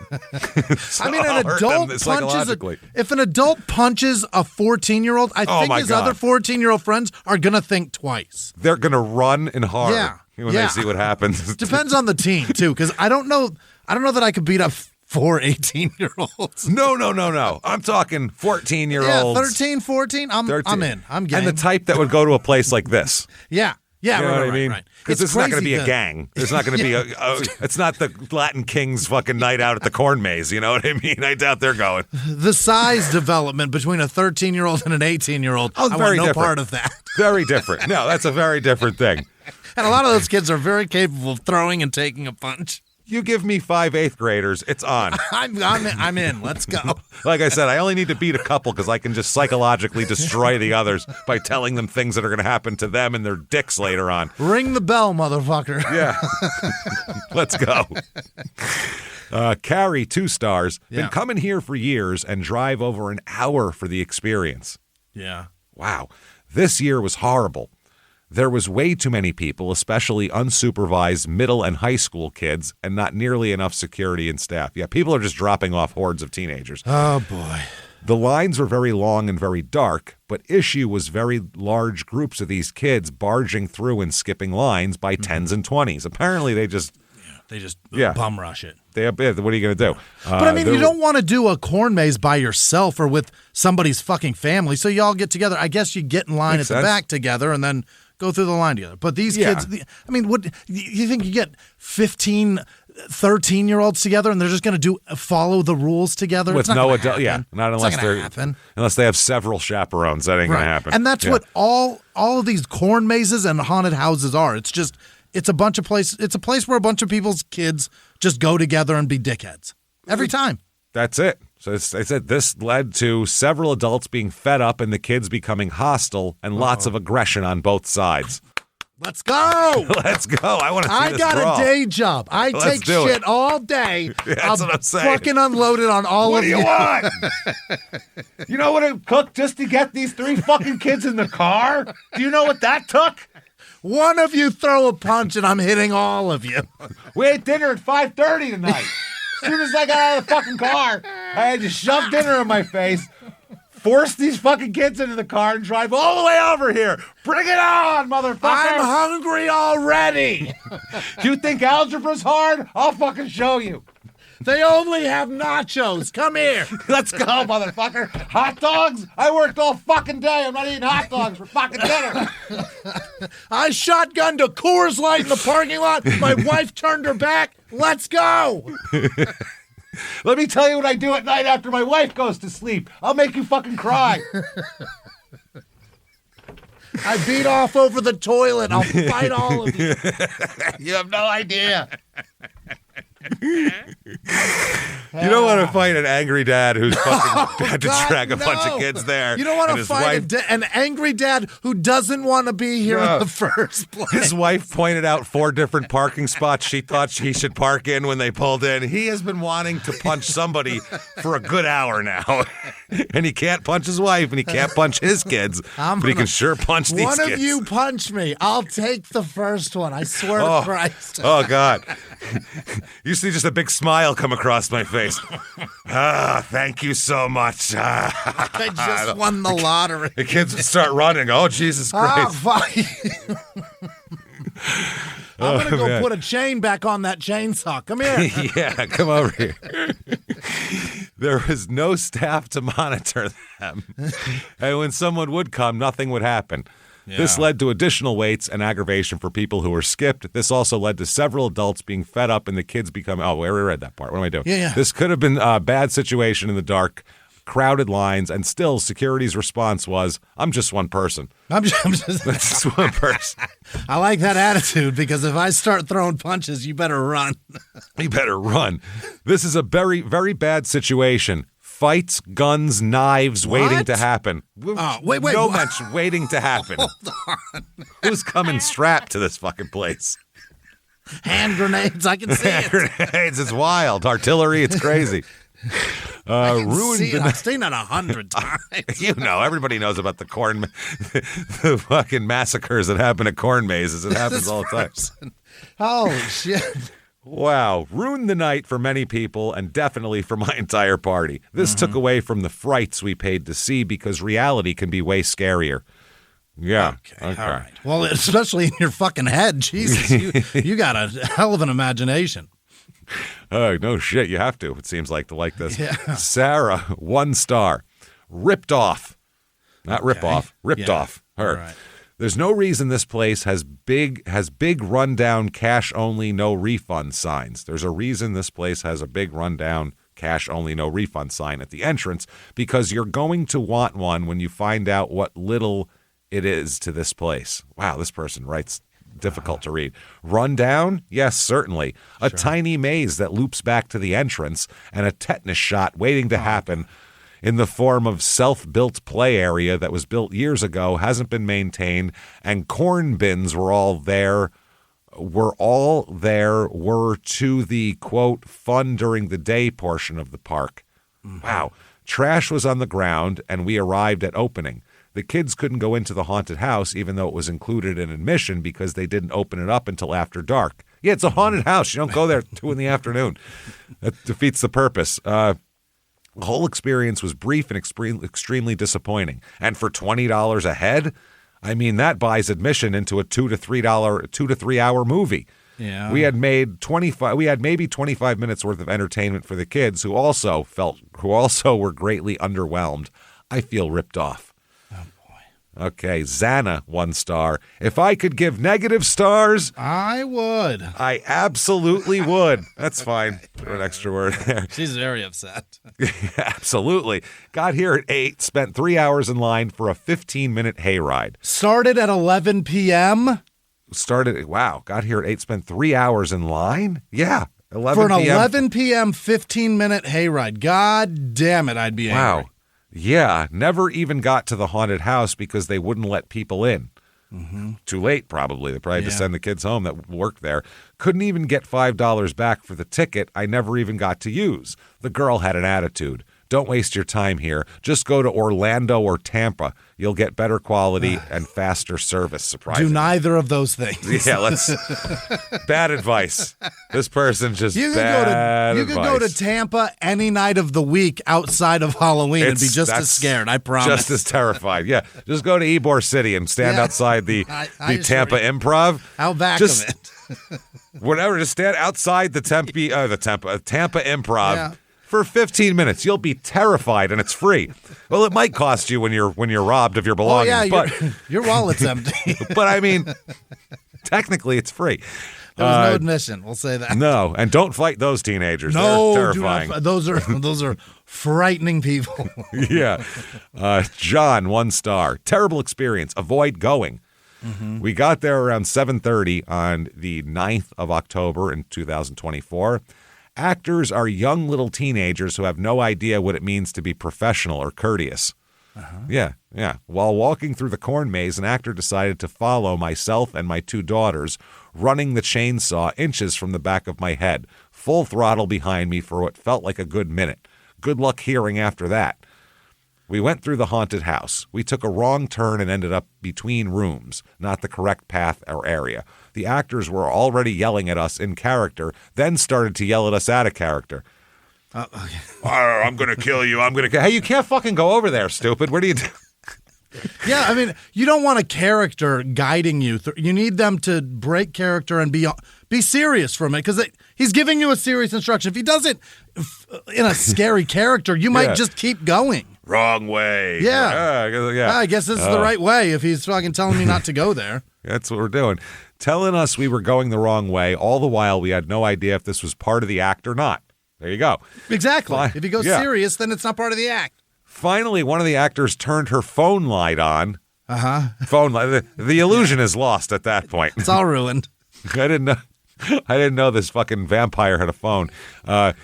So I mean, an adult punches if an adult punches a 14-year-old, I think his other 14-year-old friends are going to think twice. They're going to run and hard when they see what happens. Depends on the team, too, because I don't know that I could beat up 4 18-year-olds. No. I'm talking 14-year-olds. 13, 14. I'm in. I'm game. And the type that would go to a place like this. Yeah. Yeah, you know right, what I mean? Right. Because it's not going to be a gang. There's not going to be it's not the Latin Kings fucking night out at the corn maze. You know what I mean? I doubt they're going. The size development between a 13-year-old and an 18-year-old, I want no part of that. Very different. No, that's a very different thing. And a lot of those kids are very capable of throwing and taking a punch. You give me 5 8th graders, it's on. I'm in. Let's go. Like I said, I only need to beat a couple because I can just psychologically destroy the others by telling them things that are going to happen to them and their dicks later on. Ring the bell, motherfucker. Yeah. Let's go. Carrie, 2 stars. Been coming here for years and drive over an hour for the experience. Yeah. Wow. This year was horrible. There was way too many people, especially unsupervised middle and high school kids, and not nearly enough security and staff. Yeah, people are just dropping off hordes of teenagers. Oh, boy. The lines were very long and very dark, but issue was very large groups of these kids barging through and skipping lines by 10s and 20s. Apparently, they just bum rush it. What are you going to do? But I mean, you don't want to do a corn maze by yourself or with somebody's fucking family, so you all get together. I guess you get in line at the back together and then go through the line together. But these kids, I mean, what you think you get 15, 13-year-olds together and they're just going to follow the rules together? With no adult, not unless they have several chaperones. That ain't going to happen. And that's what all of these corn mazes and haunted houses are. It's a bunch of it's a place where a bunch of people's kids just go together and be dickheads every time. That's it. So I said this led to several adults being fed up and the kids becoming hostile and lots of aggression on both sides. Let's go. Let's go. I want to see this got brawl. a day job. Let's take shit all day. That's what I'm saying. Fucking unload it on all of you. What do you want? You know what it took just to get these 3 fucking kids in the car? Do you know what that took? One of you throw a punch and I'm hitting all of you. We ate dinner at 5:30 tonight. As soon as I got out of the fucking car, I had to shove dinner in my face, force these fucking kids into the car, and drive all the way over here. Bring it on, motherfucker! I'm hungry already. Do you think algebra's hard? I'll fucking show you. They only have nachos. Come here. Let's go, motherfucker. Hot dogs? I worked all fucking day. I'm not eating hot dogs for fucking dinner. I shotgunned a Coors Light in the parking lot. My wife turned her back. Let's go. Let me tell you what I do at night after my wife goes to sleep. I'll make you fucking cry. I beat off over the toilet. I'll fight all of you. You have no idea. You don't want to fight an angry dad who's fucking had to drag a bunch of kids there. You don't want to fight an angry dad who doesn't want to be here in the first place. His wife pointed out 4 different parking spots she thought he should park in when they pulled in. He has been wanting to punch somebody for a good hour now. And he can't punch his wife and he can't punch his kids. But he can sure punch these kids. One of you punch me. I'll take the first one. I swear to Christ. Oh, God. You see just a big smile come across my face. Thank you so much. I just won the lottery. The kids would start running. Oh, Jesus Christ. I'm going to go put a chain back on that chainsaw. Come here. Yeah, come over here. There was no staff to monitor them. And when someone would come, nothing would happen. Yeah. This led to additional waits and aggravation for people who were skipped. This also led to several adults being fed up and the kids becoming... Oh, we already read that part. What am I doing? Yeah. This could have been a bad situation in the dark, crowded lines, and still security's response was, I'm just one person. I'm just one person. I like that attitude because if I start throwing punches, you better run. You better run. This is a very, very bad situation. Fights, guns, knives waiting to happen. Wait. No mention, waiting to happen. Hold on. Who's coming strapped to this fucking place? Hand grenades, I can see it. Hand grenades, it's wild. Artillery, it's crazy. I've seen it 100 times. Everybody knows about the fucking massacres that happen at corn mazes. It happens all the time. Oh, shit. Wow. Ruined the night for many people and definitely for my entire party. This took away from the frights we paid to see because reality can be way scarier. Yeah. Okay. All right. Well, especially in your fucking head. Jesus, you got a hell of an imagination. Oh, no shit. You have to. It seems like to like this. Yeah. Sarah, 1 star. Ripped off. Not rip off. Ripped off. Her. Right. There's no reason this place has big rundown cash only no refund signs. There's a reason this place has a big rundown cash only no refund sign at the entrance because you're going to want one when you find out what little it is to this place. Wow, this person writes difficult to read. Rundown? Yes, certainly. A tiny maze that loops back to the entrance and a tetanus shot waiting to happen in the form of self-built play area that was built years ago, hasn't been maintained, and corn bins were to the, quote, fun during the day portion of the park. Mm-hmm. Wow. Trash was on the ground, and we arrived at opening. The kids couldn't go into the haunted house, even though it was included in admission, because they didn't open it up until after dark. Yeah, it's a haunted house. You don't go there at 2 in the afternoon. That defeats the purpose. The whole experience was brief and extremely disappointing. And for $20 a head, I mean, that buys admission into a $2 to $3 hour movie. Yeah. We had maybe 25 minutes worth of entertainment for the kids who also were greatly underwhelmed. I feel ripped off. Okay, Xana, 1 star. If I could give negative stars, I would. I absolutely would. That's fine. Put an extra word there. She's very upset. Absolutely. Got here at 8, spent 3 hours in line for a 15-minute hayride. Started at 11 p.m.? Wow. Got here at 8, spent 3 hours in line? Yeah. 11 for an p.m. 11 p.m. 15-minute hayride. God damn it, I'd be angry. Wow. Yeah, never even got to the haunted house because they wouldn't let people in. Mm-hmm. Too late, probably. They probably had to send the kids home that worked there. Couldn't even get $5 back for the ticket I never even got to use. The girl had an attitude. Don't waste your time here. Just go to Orlando or Tampa. You'll get better quality and faster service, surprisingly. Do neither of those things. Yeah, bad advice. This person just bad advice. You could go to Tampa any night of the week outside of Halloween and be just as scared, I promise. Just as terrified, yeah. Just go to Ybor City and stand outside the Tampa Improv. Out back of it. Whatever, just stand outside the Tampa Improv. Yeah. For 15 minutes, you'll be terrified, and it's free. Well, it might cost you when you're robbed of your belongings. Oh, yeah, but your wallet's empty. But I mean, technically, it's free. There was no admission. We'll say that. No, and don't fight those teenagers. No, they're terrifying. Those are frightening people. Yeah, John, 1 star. Terrible experience. Avoid going. Mm-hmm. We got there around 7:30 on the 9th of October in 2024. Actors are young little teenagers who have no idea what it means to be professional or courteous. Uh-huh. Yeah. While walking through the corn maze, an actor decided to follow myself and my 2 daughters, running the chainsaw inches from the back of my head, full throttle behind me for what felt like a good minute. Good luck hearing after that. We went through the haunted house. We took a wrong turn and ended up between rooms, not the correct path or area. The actors were already yelling at us in character, then started to yell at us out of character. I'm going to kill you. Hey, you can't fucking go over there, stupid. What do you do? Yeah, I mean, you don't want a character guiding you. You need them to break character and be serious for a minute, because he's giving you a serious instruction. If he does it in a scary character, you might just keep going. Wrong way. Yeah. I guess this is the right way if he's fucking telling me not to go there. That's what we're doing. Telling us we were going the wrong way. All the while, we had no idea if this was part of the act or not. There you go. Exactly. If he goes serious, then it's not part of the act. Finally, one of the actors turned her phone light on. Uh-huh. Phone light. The illusion is lost at that point. It's all ruined. I didn't know this fucking vampire had a phone. Her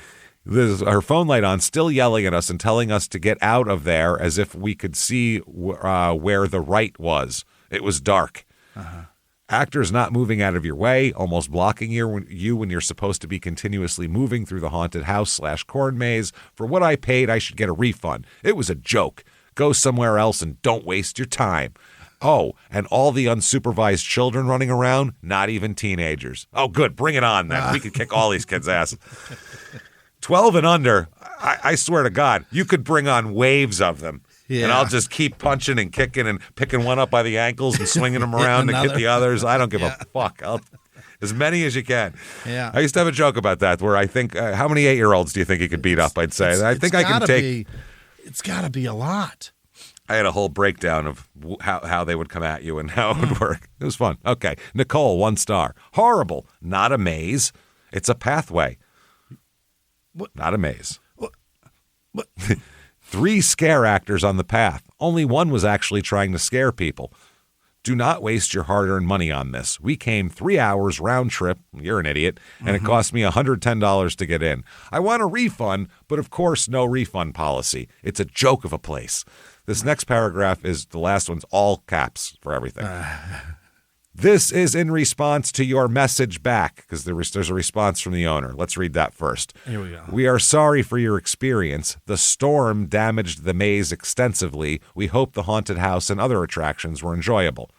phone light on, still yelling at us and telling us to get out of there as if we could see where the right was. It was dark. Uh-huh. Actors not moving out of your way, almost blocking you when you're supposed to be continuously moving through the haunted house/corn maze. For what I paid, I should get a refund. It was a joke. Go somewhere else and don't waste your time. Oh, and all the unsupervised children running around, not even teenagers. Oh, good. Bring it on then. We could kick all these kids' ass. 12 and under, I swear to God, you could bring on waves of them. Yeah. And I'll just keep punching and kicking and picking one up by the ankles and swinging them around to hit the others. I don't give a fuck. As many as you can. Yeah. I used to have a joke about that where I think, how many 8-year-olds do you think he could beat up? I'd say. I think I can take. It's got to be a lot. I had a whole breakdown of how they would come at you and how it would work. It was fun. Okay. Nicole, 1 star. Horrible. Not a maze. It's a pathway. What? Not a maze. What? 3 scare actors on the path. Only one was actually trying to scare people. Do not waste your hard-earned money on this. We came 3 hours round trip. You're an idiot. And it cost me $110 to get in. I want a refund, but of course no refund policy. It's a joke of a place. This next paragraph is the last one's all caps for everything. This is in response to your message back, because there's a response from the owner. Let's read that first. Here we go. We are sorry for your experience. The storm damaged the maze extensively. We hope the haunted house and other attractions were enjoyable.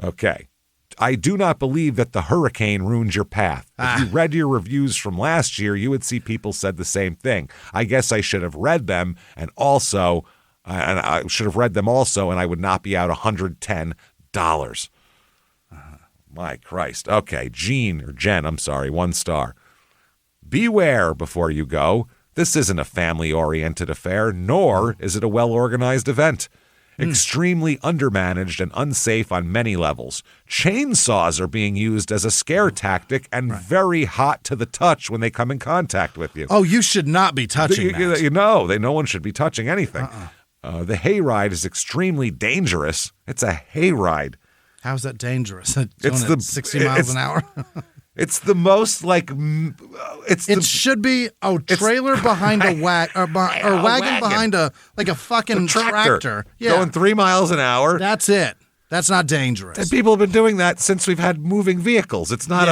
Okay. I do not believe that the hurricane ruined your path. If you read your reviews from last year, you would see people said the same thing. I guess I should have read them, and I should have read them also, and I would not be out $110. My Christ. Okay, Jen, 1 star. Beware before you go. This isn't a family-oriented affair, nor is it a well-organized event. Extremely undermanaged and unsafe on many levels. Chainsaws are being used as a scare tactic and very hot to the touch when they come in contact with you. Oh, you should not be touching that. No one should be touching anything. The hayride is extremely dangerous. It's a hayride. How's that dangerous? It's 60 miles an hour? It's the most like it should be a trailer behind a wagon behind a fucking tractor. Yeah. Going 3 miles an hour. That's it. That's not dangerous. And people have been doing that since we've had moving vehicles. It's not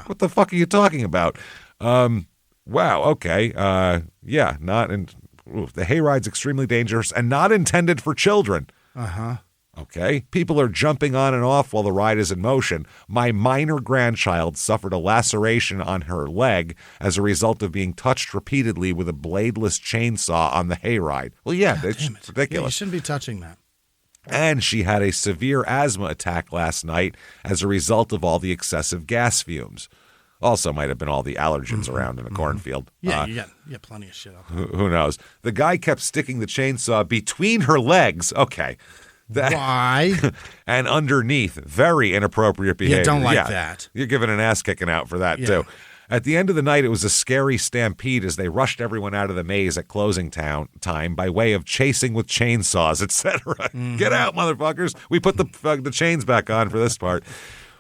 what the fuck are you talking about? Wow, okay. The hayride's extremely dangerous and not intended for children. Okay. People are jumping on and off while the ride is in motion. My minor grandchild suffered a laceration on her leg as a result of being touched repeatedly with a bladeless chainsaw on the hayride. Well, yeah, it's ridiculous. Yeah, you shouldn't be touching that. And she had a severe asthma attack last night as a result of all the excessive gas fumes. Also might have been all the allergens around in a cornfield. Yeah, you got plenty of shit up there. Who knows? The guy kept sticking the chainsaw between her legs. Okay. Why? And underneath. Very inappropriate behavior. You don't like that. You're giving an ass kicking out for that, too. At the end of the night, it was a scary stampede as they rushed everyone out of the maze at closing time by way of chasing with chainsaws, etc. Get out, motherfuckers. We put the chains back on for this part.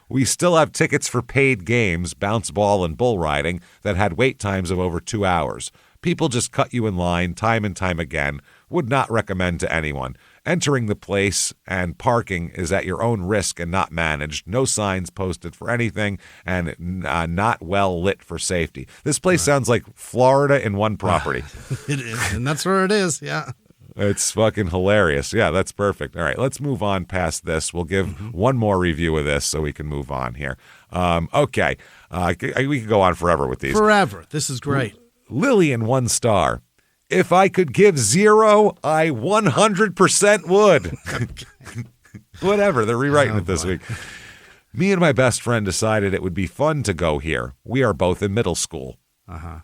We still have tickets for paid games, bounce ball and bull riding, that had wait times of over 2 hours. People just cut you in line time and time again. Would not recommend to anyone. Entering the place and parking is at your own risk and not managed. No signs posted for anything and not well lit for safety. This place sounds like Florida in one property. It is, and that's where it is, yeah. It's fucking hilarious. Yeah, that's perfect. All right, let's move on past this. We'll give one more review of this so we can move on here. Okay. We could go on forever with these. Forever. This is great. Lillian, 1 star. If I could give 0, I 100% would. Whatever, they're rewriting it this week. Me and my best friend decided it would be fun to go here. We are both in middle school. And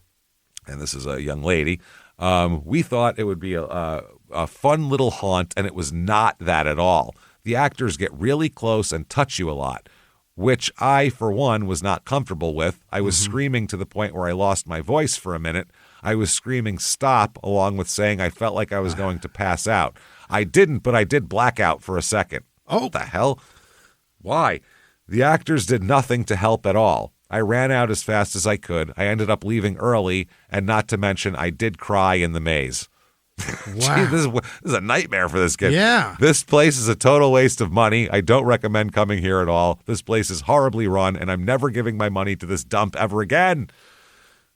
this is a young lady. We thought it would be a fun little haunt, and it was not that at all. The actors get really close and touch you a lot, which I, for one, was not comfortable with. I was screaming to the point where I lost my voice for a minute. I was screaming stop, along with saying I felt like I was going to pass out. I didn't, but I did black out for a second. Oh, the hell? Why? The actors did nothing to help at all. I ran out as fast as I could. I ended up leaving early, and not to mention I did cry in the maze. Wow. Gee, this is a nightmare for this kid. Yeah. This place is a total waste of money. I don't recommend coming here at all. This place is horribly run, and I'm never giving my money to this dump ever again.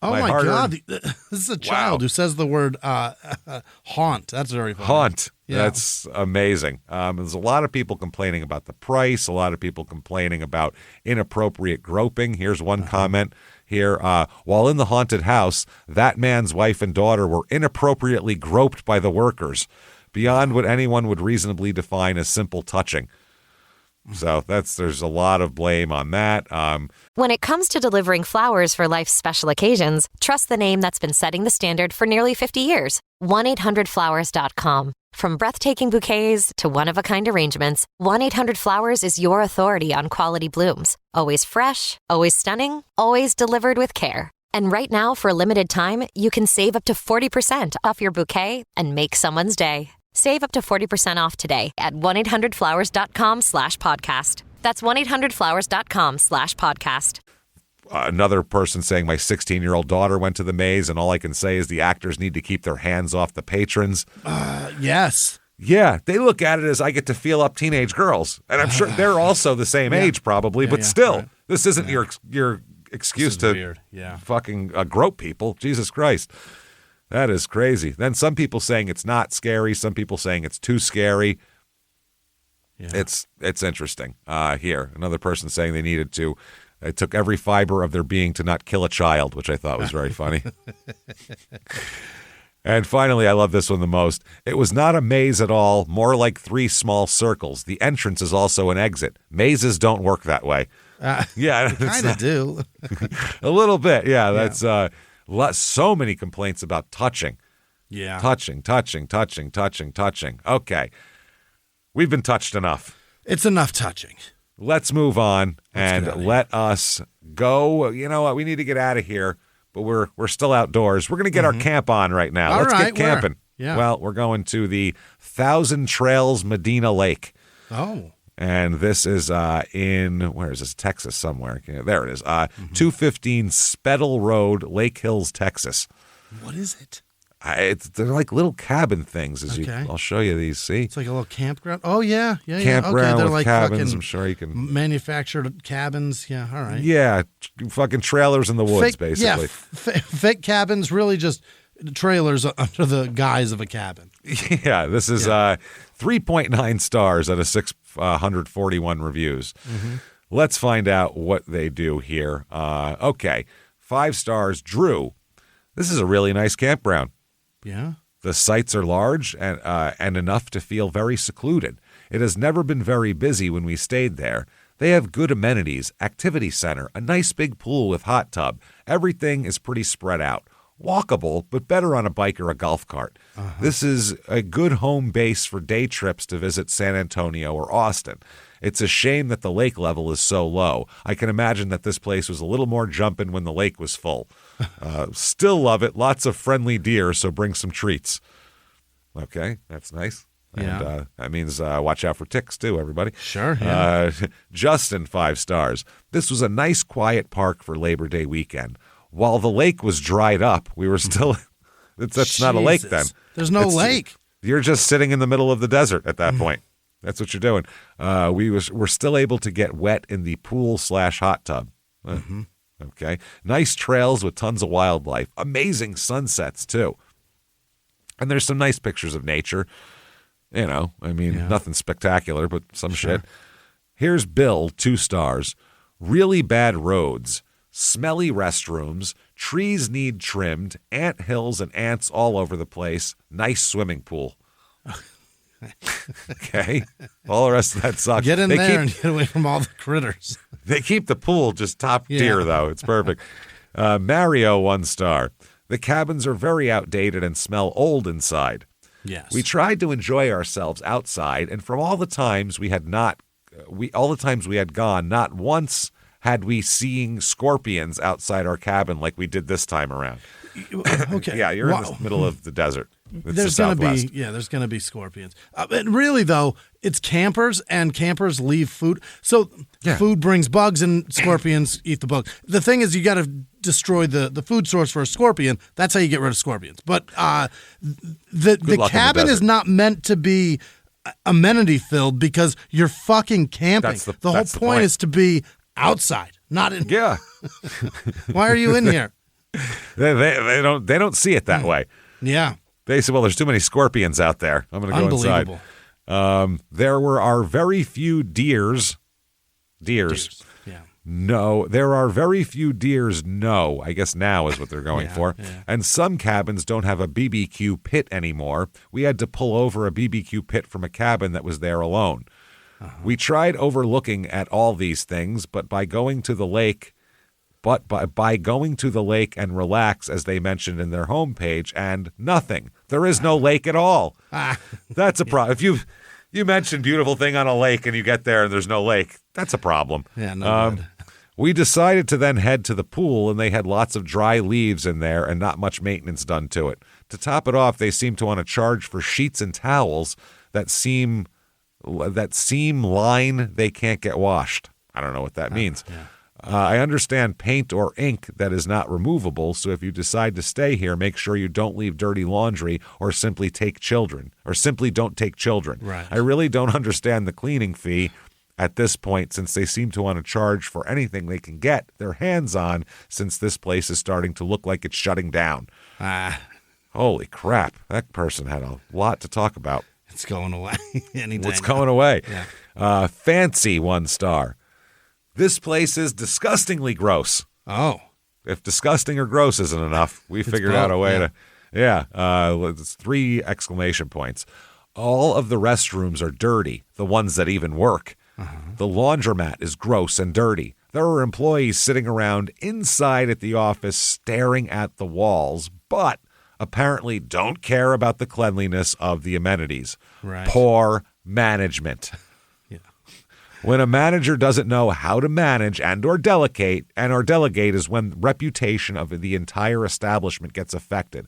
Oh, my God. This is a child who says the word haunt. That's very funny. Haunt. Yeah. That's amazing. There's a lot of people complaining about the price, a lot of people complaining about inappropriate groping. Here's one comment here. While in the haunted house, that man's wife and daughter were inappropriately groped by the workers, beyond what anyone would reasonably define as simple touching. So there's a lot of blame on that. When it comes to delivering flowers for life's special occasions, trust the name that's been setting the standard for nearly 50 years. 1-800-Flowers.com. From breathtaking bouquets to one-of-a-kind arrangements, 1-800-Flowers is your authority on quality blooms. Always fresh, always stunning, always delivered with care. And right now, for a limited time, you can save up to 40% off your bouquet and make someone's day. Save up to 40% off today at 1-800-Flowers.com/podcast. That's 1-800-Flowers.com/podcast. Another person saying my 16-year-old daughter went to the maze, and all I can say is the actors need to keep their hands off the patrons. Yes. Yeah, they look at it as I get to feel up teenage girls. And I'm sure they're also the same age probably, but still, this isn't your excuse to fucking grope people. Jesus Christ. That is crazy. Then some people saying it's not scary. Some people saying it's too scary. Yeah. It's interesting. Here, another person saying they needed to. It took every fiber of their being to not kill a child, which I thought was very funny. And finally, I love this one the most. It was not a maze at all, more like 3 small circles. The entrance is also an exit. Mazes don't work that way. Yeah, kind of do. A little bit, yeah. That's so many complaints about touching. Yeah. Touching. Okay. We've been touched enough. It's enough touching. Let's move on and let us go. You know what? We need to get out of here, but we're still outdoors. We're going to get our camp on right now. Let's get camping. Yeah. Well, we're going to the Thousand Trails Medina Lake. Oh. And this is where is this? Texas somewhere. There it is. 215 Spedal Road, Lake Hills, Texas. What is it? They're like little cabin things. I'll show you these. See? It's like a little campground. Oh, yeah. Campground they're with like cabins. I'm sure you can. Manufactured cabins. Yeah, all right. Yeah, fucking trailers in the woods, basically. Yeah, fake cabins, really just trailers under the guise of a cabin. Yeah, this is 3.9 stars out of 641 reviews. Let's find out what they do here. Okay, 5 stars. Drew, this is a really nice campground. Yeah. The sites are large and enough to feel very secluded. It has never been very busy when we stayed there. They have good amenities, activity center, a nice big pool with hot tub. Everything is pretty spread out. Walkable, but better on a bike or a golf cart. This is a good home base for day trips to visit San Antonio or Austin. It's a shame that the lake level is so low. I can imagine that this place was a little more jumping when the lake was full. Still love it. Lots of friendly deer, so bring some treats. Okay, that's nice. Yeah. And that means watch out for ticks, too, everybody. Sure, yeah. Justin, 5 stars. This was a nice, quiet park for Labor Day weekend. While the lake was dried up, we were still... That's not a lake, then. There's no lake. You're just sitting in the middle of the desert at that point. That's what you're doing. We're still able to get wet in the pool/hot tub. Okay. Nice trails with tons of wildlife. Amazing sunsets, too. And there's some nice pictures of nature. You know, I mean, nothing spectacular, but some shit. Here's Bill, 2 stars. Really bad roads. Smelly restrooms. Trees need trimmed. Ant hills and ants all over the place. Nice swimming pool. Okay. All the rest of that sucks. Get in there and get away from all the critters. They keep the pool just top tier, though. It's perfect. Mario, 1 star. The cabins are very outdated and smell old inside. Yes. We tried to enjoy ourselves outside, and from all the times we had gone, not once had we seen scorpions outside our cabin like we did this time around. Okay. Yeah, you're in the middle of the desert. there's going to be scorpions. But really, though, it's campers, and campers leave food. So food brings bugs, and scorpions eat the bugs. The thing is, you got to destroy the food source for a scorpion. That's how you get rid of scorpions. But the cabin is not meant to be amenity filled because you're fucking camping. The whole point is to be outside, not in. Yeah. Why are you in here? They don't see it that way. Yeah. They say, well, there's too many scorpions out there. I'm going to go inside. There are very few deers. Deers. Yeah. No, there are very few deers. No, I guess now is what they're going for. Yeah. And some cabins don't have a BBQ pit anymore. We had to pull over a BBQ pit from a cabin that was there alone. Uh-huh. We tried overlooking at all these things, but by going to the lake and relax, as they mentioned in their homepage, and nothing. There is no lake at all. That's a problem. If you mention beautiful thing on a lake and you get there and there's no lake, that's a problem. Yeah, no good. We decided to then head to the pool, and they had lots of dry leaves in there and not much maintenance done to it. To top it off, they seem to want to charge for sheets and towels that seam line they can't get washed. I don't know what that means. Yeah. I understand paint or ink that is not removable, so if you decide to stay here, make sure you don't leave dirty laundry or simply don't take children. Right. I really don't understand the cleaning fee at this point, since they seem to want to charge for anything they can get their hands on, since this place is starting to look like it's shutting down. Holy crap. That person had a lot to talk about. It's going away. It's going away. Yeah. Fancy 1 star. This place is disgustingly gross. Oh. If disgusting or gross isn't enough, we figured out a way to... it's 3 exclamation points. All of the restrooms are dirty, the ones that even work. Uh-huh. The laundromat is gross and dirty. There are employees sitting around inside at the office staring at the walls, but apparently don't care about the cleanliness of the amenities. Right. Poor management. Yeah. When a manager doesn't know how to manage or delegate is when reputation of the entire establishment gets affected.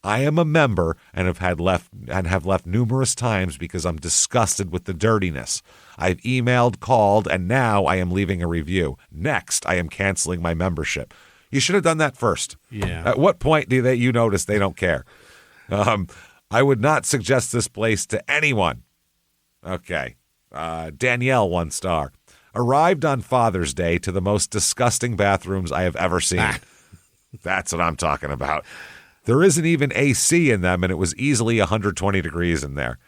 I am a member and have left numerous times because I'm disgusted with the dirtiness. I've emailed, called, and now I am leaving a review. Next, I am canceling my membership. You should have done that first. Yeah. At what point do you notice they don't care? I would not suggest this place to anyone. Okay. Danielle, 1 star. Arrived on Father's Day to the most disgusting bathrooms I have ever seen. That's what I'm talking about. There isn't even AC in them, and it was easily 120 degrees in there.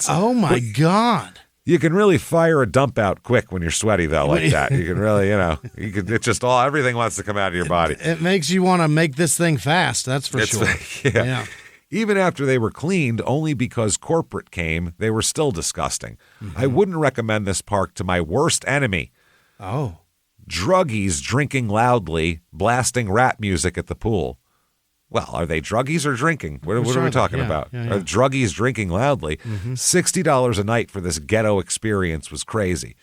Oh, my God. You can really fire a dump out quick when you're sweaty, though, like that. You can really, it's just everything wants to come out of your body. It makes you want to make this thing fast, that's for sure. Yeah. Even after they were cleaned, only because corporate came, they were still disgusting. Mm-hmm. I wouldn't recommend this park to my worst enemy. Oh. Druggies drinking loudly, blasting rap music at the pool. Well, are they druggies or drinking? What are we talking about? Yeah. Are druggies drinking loudly? Mm-hmm. $60 a night for this ghetto experience was crazy.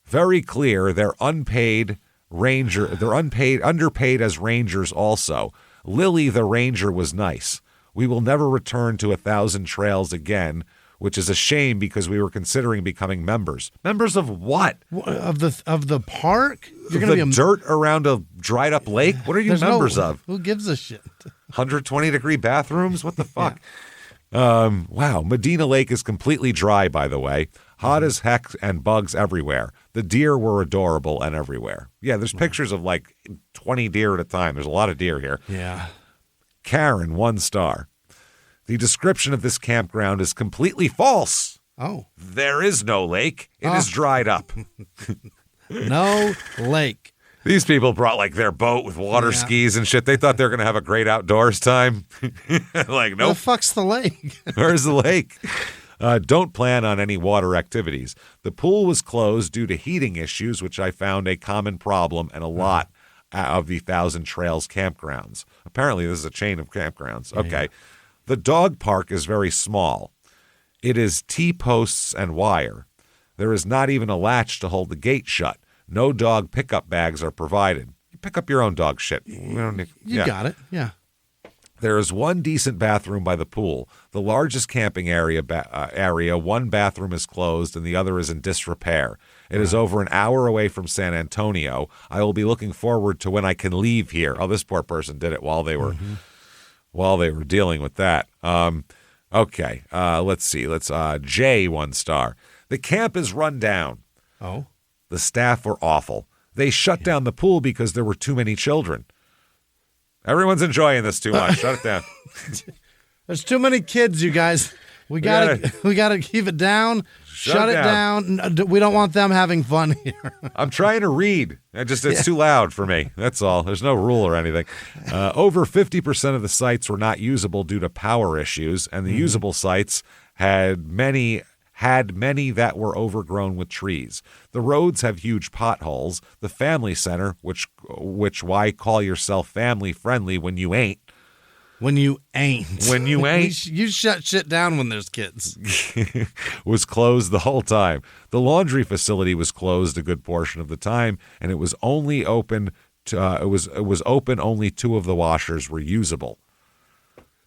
Very clear they're underpaid as rangers also. Lily the ranger was nice. We will never return to 1,000 Trails again, which is a shame because we were considering becoming members. Members of what? Of the park? You're going to be dirt around a dried up lake? What are you members of? Who gives a shit? 120-degree bathrooms? What the fuck? Wow. Medina Lake is completely dry, by the way. Hot as heck and bugs everywhere. The deer were adorable and everywhere. Yeah, there's pictures of like 20 deer at a time. There's a lot of deer here. Yeah. Karen, 1 star. The description of this campground is completely false. Oh. There is no lake. It is dried up. No lake. These people brought like their boat with water skis and shit. They thought they were going to have a great outdoors time. Like, nope. Where the fuck's the lake? Where's the lake? Don't plan on any water activities. The pool was closed due to heating issues, which I found a common problem and a lot of the 1,000 Trails campgrounds. Apparently, this is a chain of campgrounds. Okay. Yeah. The dog park is very small. It is T-posts and wire. There is not even a latch to hold the gate shut. No dog pickup bags are provided. You pick up your own dog shit. You got it. Yeah. There is one decent bathroom by the pool. The largest camping area, one bathroom is closed and the other is in disrepair. It is over an hour away from San Antonio. I will be looking forward to when I can leave here. Oh, this poor person did it while they were dealing with that. Okay, let's see. Jay, 1 star. The camp is run down. Oh. The staff were awful. They shut down the pool because there were too many children. Everyone's enjoying this too much. Shut it down. There's too many kids, you guys. We gotta keep it down. Shut it down. We don't want them having fun here. I'm trying to read. It's too loud for me. That's all. There's no rule or anything. Over 50% of the sites were not usable due to power issues, and the usable sites had many that were overgrown with trees. The roads have huge potholes. The family center, which why call yourself family friendly when you ain't? When you ain't. When you ain't. You shut shit down when there's kids. Was closed the whole time. The laundry facility was closed a good portion of the time, and it was only open it was open, only 2 of the washers were usable.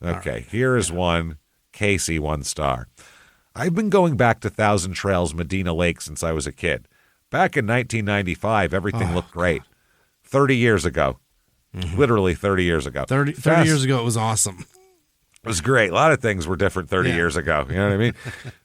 Okay, right. Here is one. Casey, 1 star. I've been going back to Thousand Trails Medina Lake since I was a kid. Back in 1995, everything looked great. 30 years ago. Literally 30 years ago. 30 years ago, it was awesome. It was great. A lot of things were different 30 years ago. You know what I mean?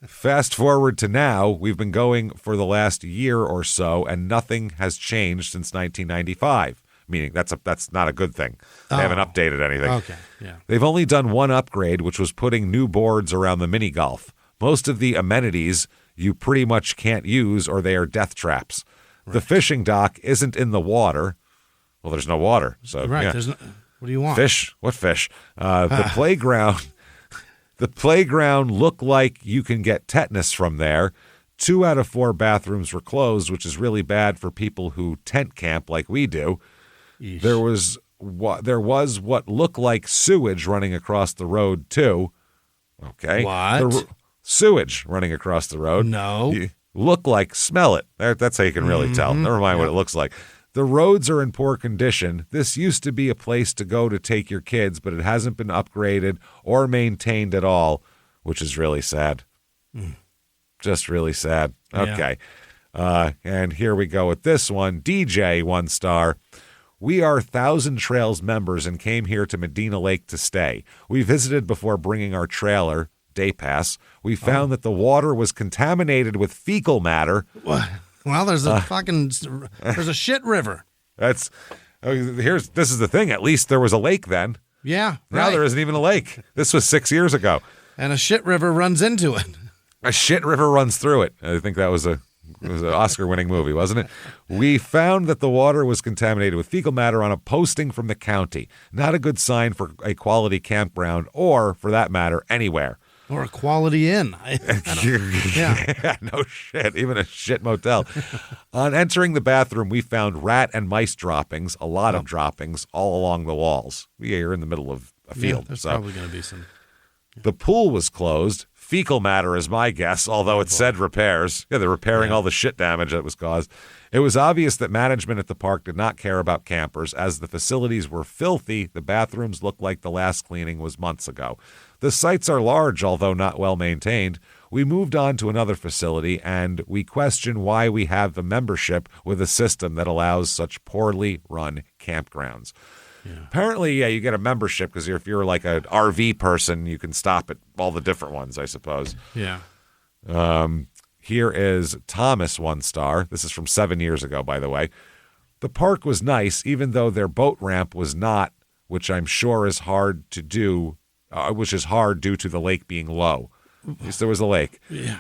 Fast forward to now, we've been going for the last year or so, and nothing has changed since 1995. Meaning that's not a good thing. They haven't updated anything. Okay, yeah. They've only done one upgrade, which was putting new boards around the mini golf. Most of the amenities you pretty much can't use, or they are death traps. Right. The fishing dock isn't in the water. Well, there's no water, so right. Yeah. There's no, what do you want? Fish? What fish? The playground looked like you can get tetanus from there. 2 out of 4 bathrooms were closed, which is really bad for people who tent camp like we do. Eesh. There was what looked like sewage running across the road too. Okay, what? Sewage running across the road. No, smell it. That's how you can really tell. Never mind what it looks like. The roads are in poor condition. This used to be a place to go to take your kids, but it hasn't been upgraded or maintained at all, which is really sad. Just really sad. Okay. Yeah. And here we go with this one. DJ, 1 star. We are Thousand Trails members and came here to Medina Lake to stay. We visited before bringing our trailer, day pass. We found that the water was contaminated with fecal matter. What? Well, there's a shit river. This is the thing. At least there was a lake then. Yeah. Now there isn't even a lake. This was 6 years ago. And a shit river runs into it. A shit river runs through it. I think that was an Oscar-winning movie, wasn't it? We found that the water was contaminated with fecal matter on a posting from the county. Not a good sign for a quality campground or, for that matter, anywhere. Or a Quality Inn. Yeah, no shit. Even a shit motel. On entering the bathroom, we found rat and mice droppings, a lot of droppings, all along the walls. We are in the middle of a field. There's probably going to be some. The pool was closed. Fecal matter is my guess, although it said repairs. Yeah, they're repairing all the shit damage that was caused. It was obvious that management at the park did not care about campers. As the facilities were filthy, the bathrooms looked like the last cleaning was months ago. The sites are large, although not well maintained. We moved on to another facility, and we question why we have the membership with a system that allows such poorly run campgrounds. Yeah. Apparently, you get a membership because if you're like an RV person, you can stop at all the different ones, I suppose. Yeah. Here is Thomas, 1 star. This is from 7 years ago, by the way. The park was nice, even though their boat ramp was not, which I'm sure is hard to do, which is hard due to the lake being low. At least there was a lake. Yeah.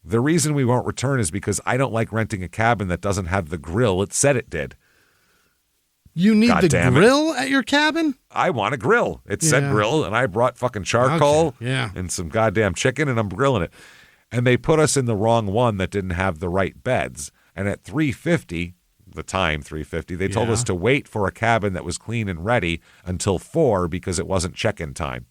The reason we won't return is because I don't like renting a cabin that doesn't have the grill it said it did. You need the grill at your cabin? I want a grill. It said grill, and I brought fucking charcoal and some goddamn chicken, and I'm grilling it. And they put us in the wrong one that didn't have the right beds. And at $350, the time $350, they told us to wait for a cabin that was clean and ready until 4 because it wasn't check-in time.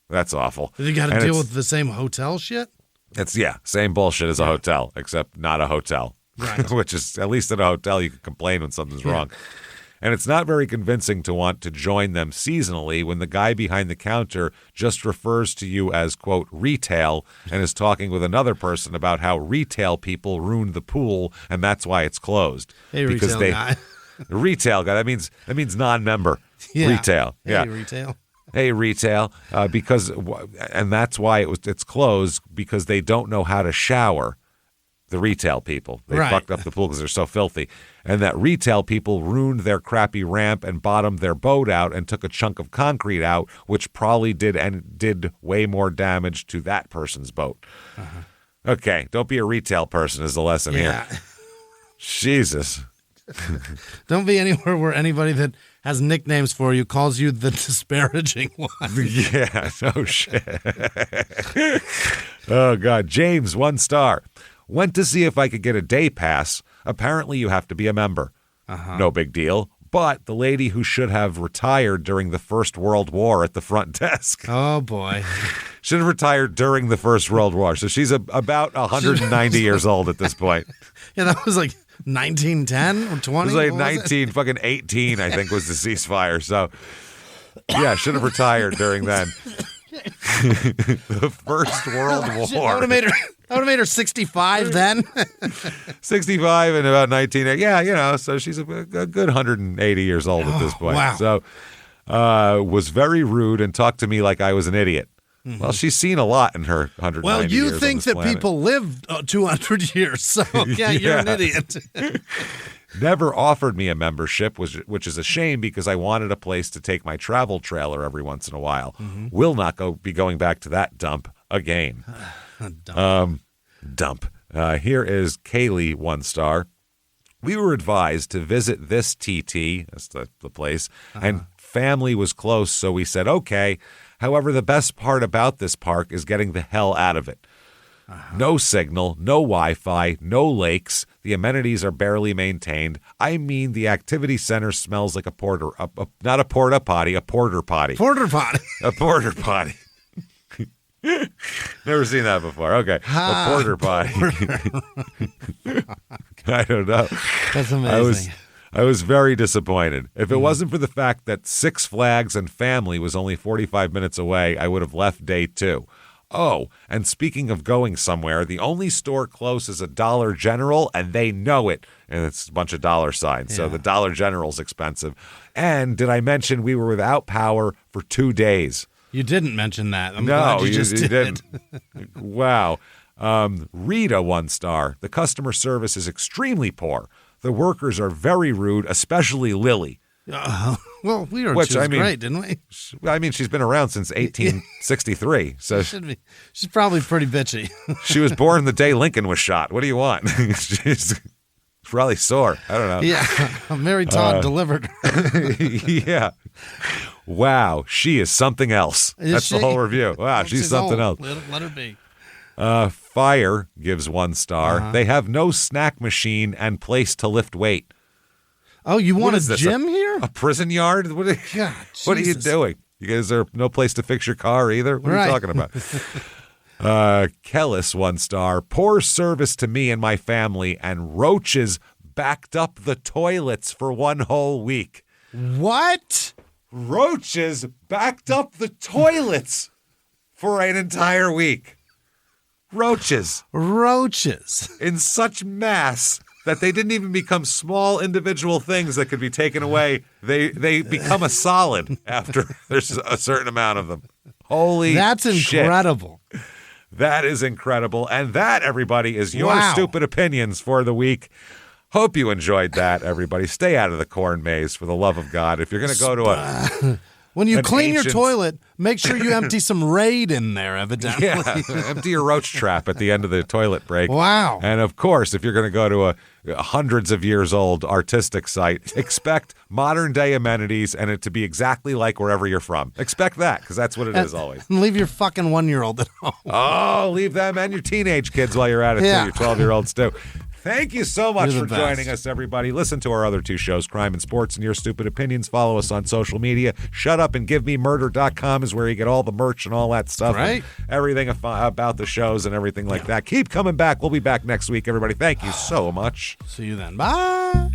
That's awful. Did you got to deal with the same hotel shit? It's same bullshit as a hotel, except not a hotel. Right. Which is, at least at a hotel, you can complain when something's wrong. And it's not very convincing to want to join them seasonally when the guy behind the counter just refers to you as, quote, retail, and is talking with another person about how retail people ruined the pool, and that's why it's closed. Hey, because retail guy. Retail guy, that means non-member. Yeah. Retail. Hey, retail. Hey, retail, and that's why it's closed, because they don't know how to shower. The retail people. They fucked up the pool because they're so filthy. And that retail people ruined their crappy ramp and bottomed their boat out and took a chunk of concrete out, which probably did way more damage to that person's boat. Uh-huh. Okay, don't be a retail person is the lesson here. Jesus. Don't be anywhere where anybody that has nicknames for you calls you the disparaging one. Yeah, no shit. Oh, God. James, 1 star. Went to see if I could get a day pass. Apparently, you have to be a member. Uh-huh. No big deal. But the lady who should have retired during the First World War at the front desk. Oh, boy. Should have retired during the First World War. So she's about 190 years old at this point. Yeah, that was like 1910 or 20? It was like 1918, I think, was the ceasefire. So, yeah, should have retired during then. The First World War. I would have made her 65 then. 65 and about 19. Yeah, so she's a good 180 years old at this point. Wow. So was very rude and talked to me like I was an idiot. Mm-hmm. Well, she's seen a lot in her 190 Well, years you think that planet. People live 200 years, so yeah, you're an idiot. Never offered me a membership, which is a shame because I wanted a place to take my travel trailer every once in a while. Mm-hmm. Will not be going back to that dump again. Dump. Here is Kaylee, 1 star. We were advised to visit this TT, that's the place, and family was close, so we said, okay. However, the best part about this park is getting the hell out of it. No signal, no Wi-Fi, no lakes. The amenities are barely maintained. I mean, the activity center smells like not a porta potty, a porter potty. Porter potty. A porter potty. Never seen that before. Okay. A porter potty. I don't know. That's amazing. I was very disappointed. If it wasn't for the fact that Six Flags and family was only 45 minutes away, I would have left day 2. Oh, and speaking of going somewhere, the only store close is a Dollar General, and they know it. And it's a bunch of dollar signs, so the Dollar General's expensive. And did I mention we were without power for 2 days? You didn't mention that. I'm glad you just did. Wow. Rita, 1 star. The customer service is extremely poor. The workers are very rude, especially Lily. Well, we were great, didn't we? I mean, she's been around since 1863. So she's probably pretty bitchy. She was born the day Lincoln was shot. What do you want? She's probably sore. I don't know. Yeah, Mary Todd delivered her. Yeah. Wow, she is something else. That's the whole review. Wow, she's something else. Let her be. Fire gives 1 star. They have no snack machine and place to lift weight. Oh, you want a gym here? A prison yard? What are you doing? Is there no place to fix your car either? What are you talking about? Kellis, 1 star. Poor service to me and my family, and roaches backed up the toilets for 1 whole week. What? Roaches backed up the toilets for an entire week. Roaches. In such mass that they didn't even become small individual things that could be taken away. They become a solid after there's a certain amount of them. Holy That's incredible. Shit. That is incredible. And that, everybody, is your stupid opinions for the week. Hope you enjoyed that, everybody. Stay out of the corn maze, for the love of God. If you're going to go to when you clean your toilet, make sure you empty some Raid in there, evidently. Yeah, empty your roach trap at the end of the toilet break. Wow. And, of course, if you're going to go to a hundreds of years old artistic site, expect modern-day amenities and it to be exactly like wherever you're from. Expect that, because that's what it is always. And leave your fucking 1-year-old at home. Oh, leave them and your teenage kids while you're at it, too. Your 12-year-olds, too. Thank you so much for joining us, everybody. Listen to our other 2 shows, Crime and Sports and Your Stupid Opinions. Follow us on social media. ShutUpAndGiveMeMurder.com is where you get all the merch and all that stuff. Right. Everything about the shows and everything like that. Keep coming back. We'll be back next week, everybody. Thank you so much. See you then. Bye.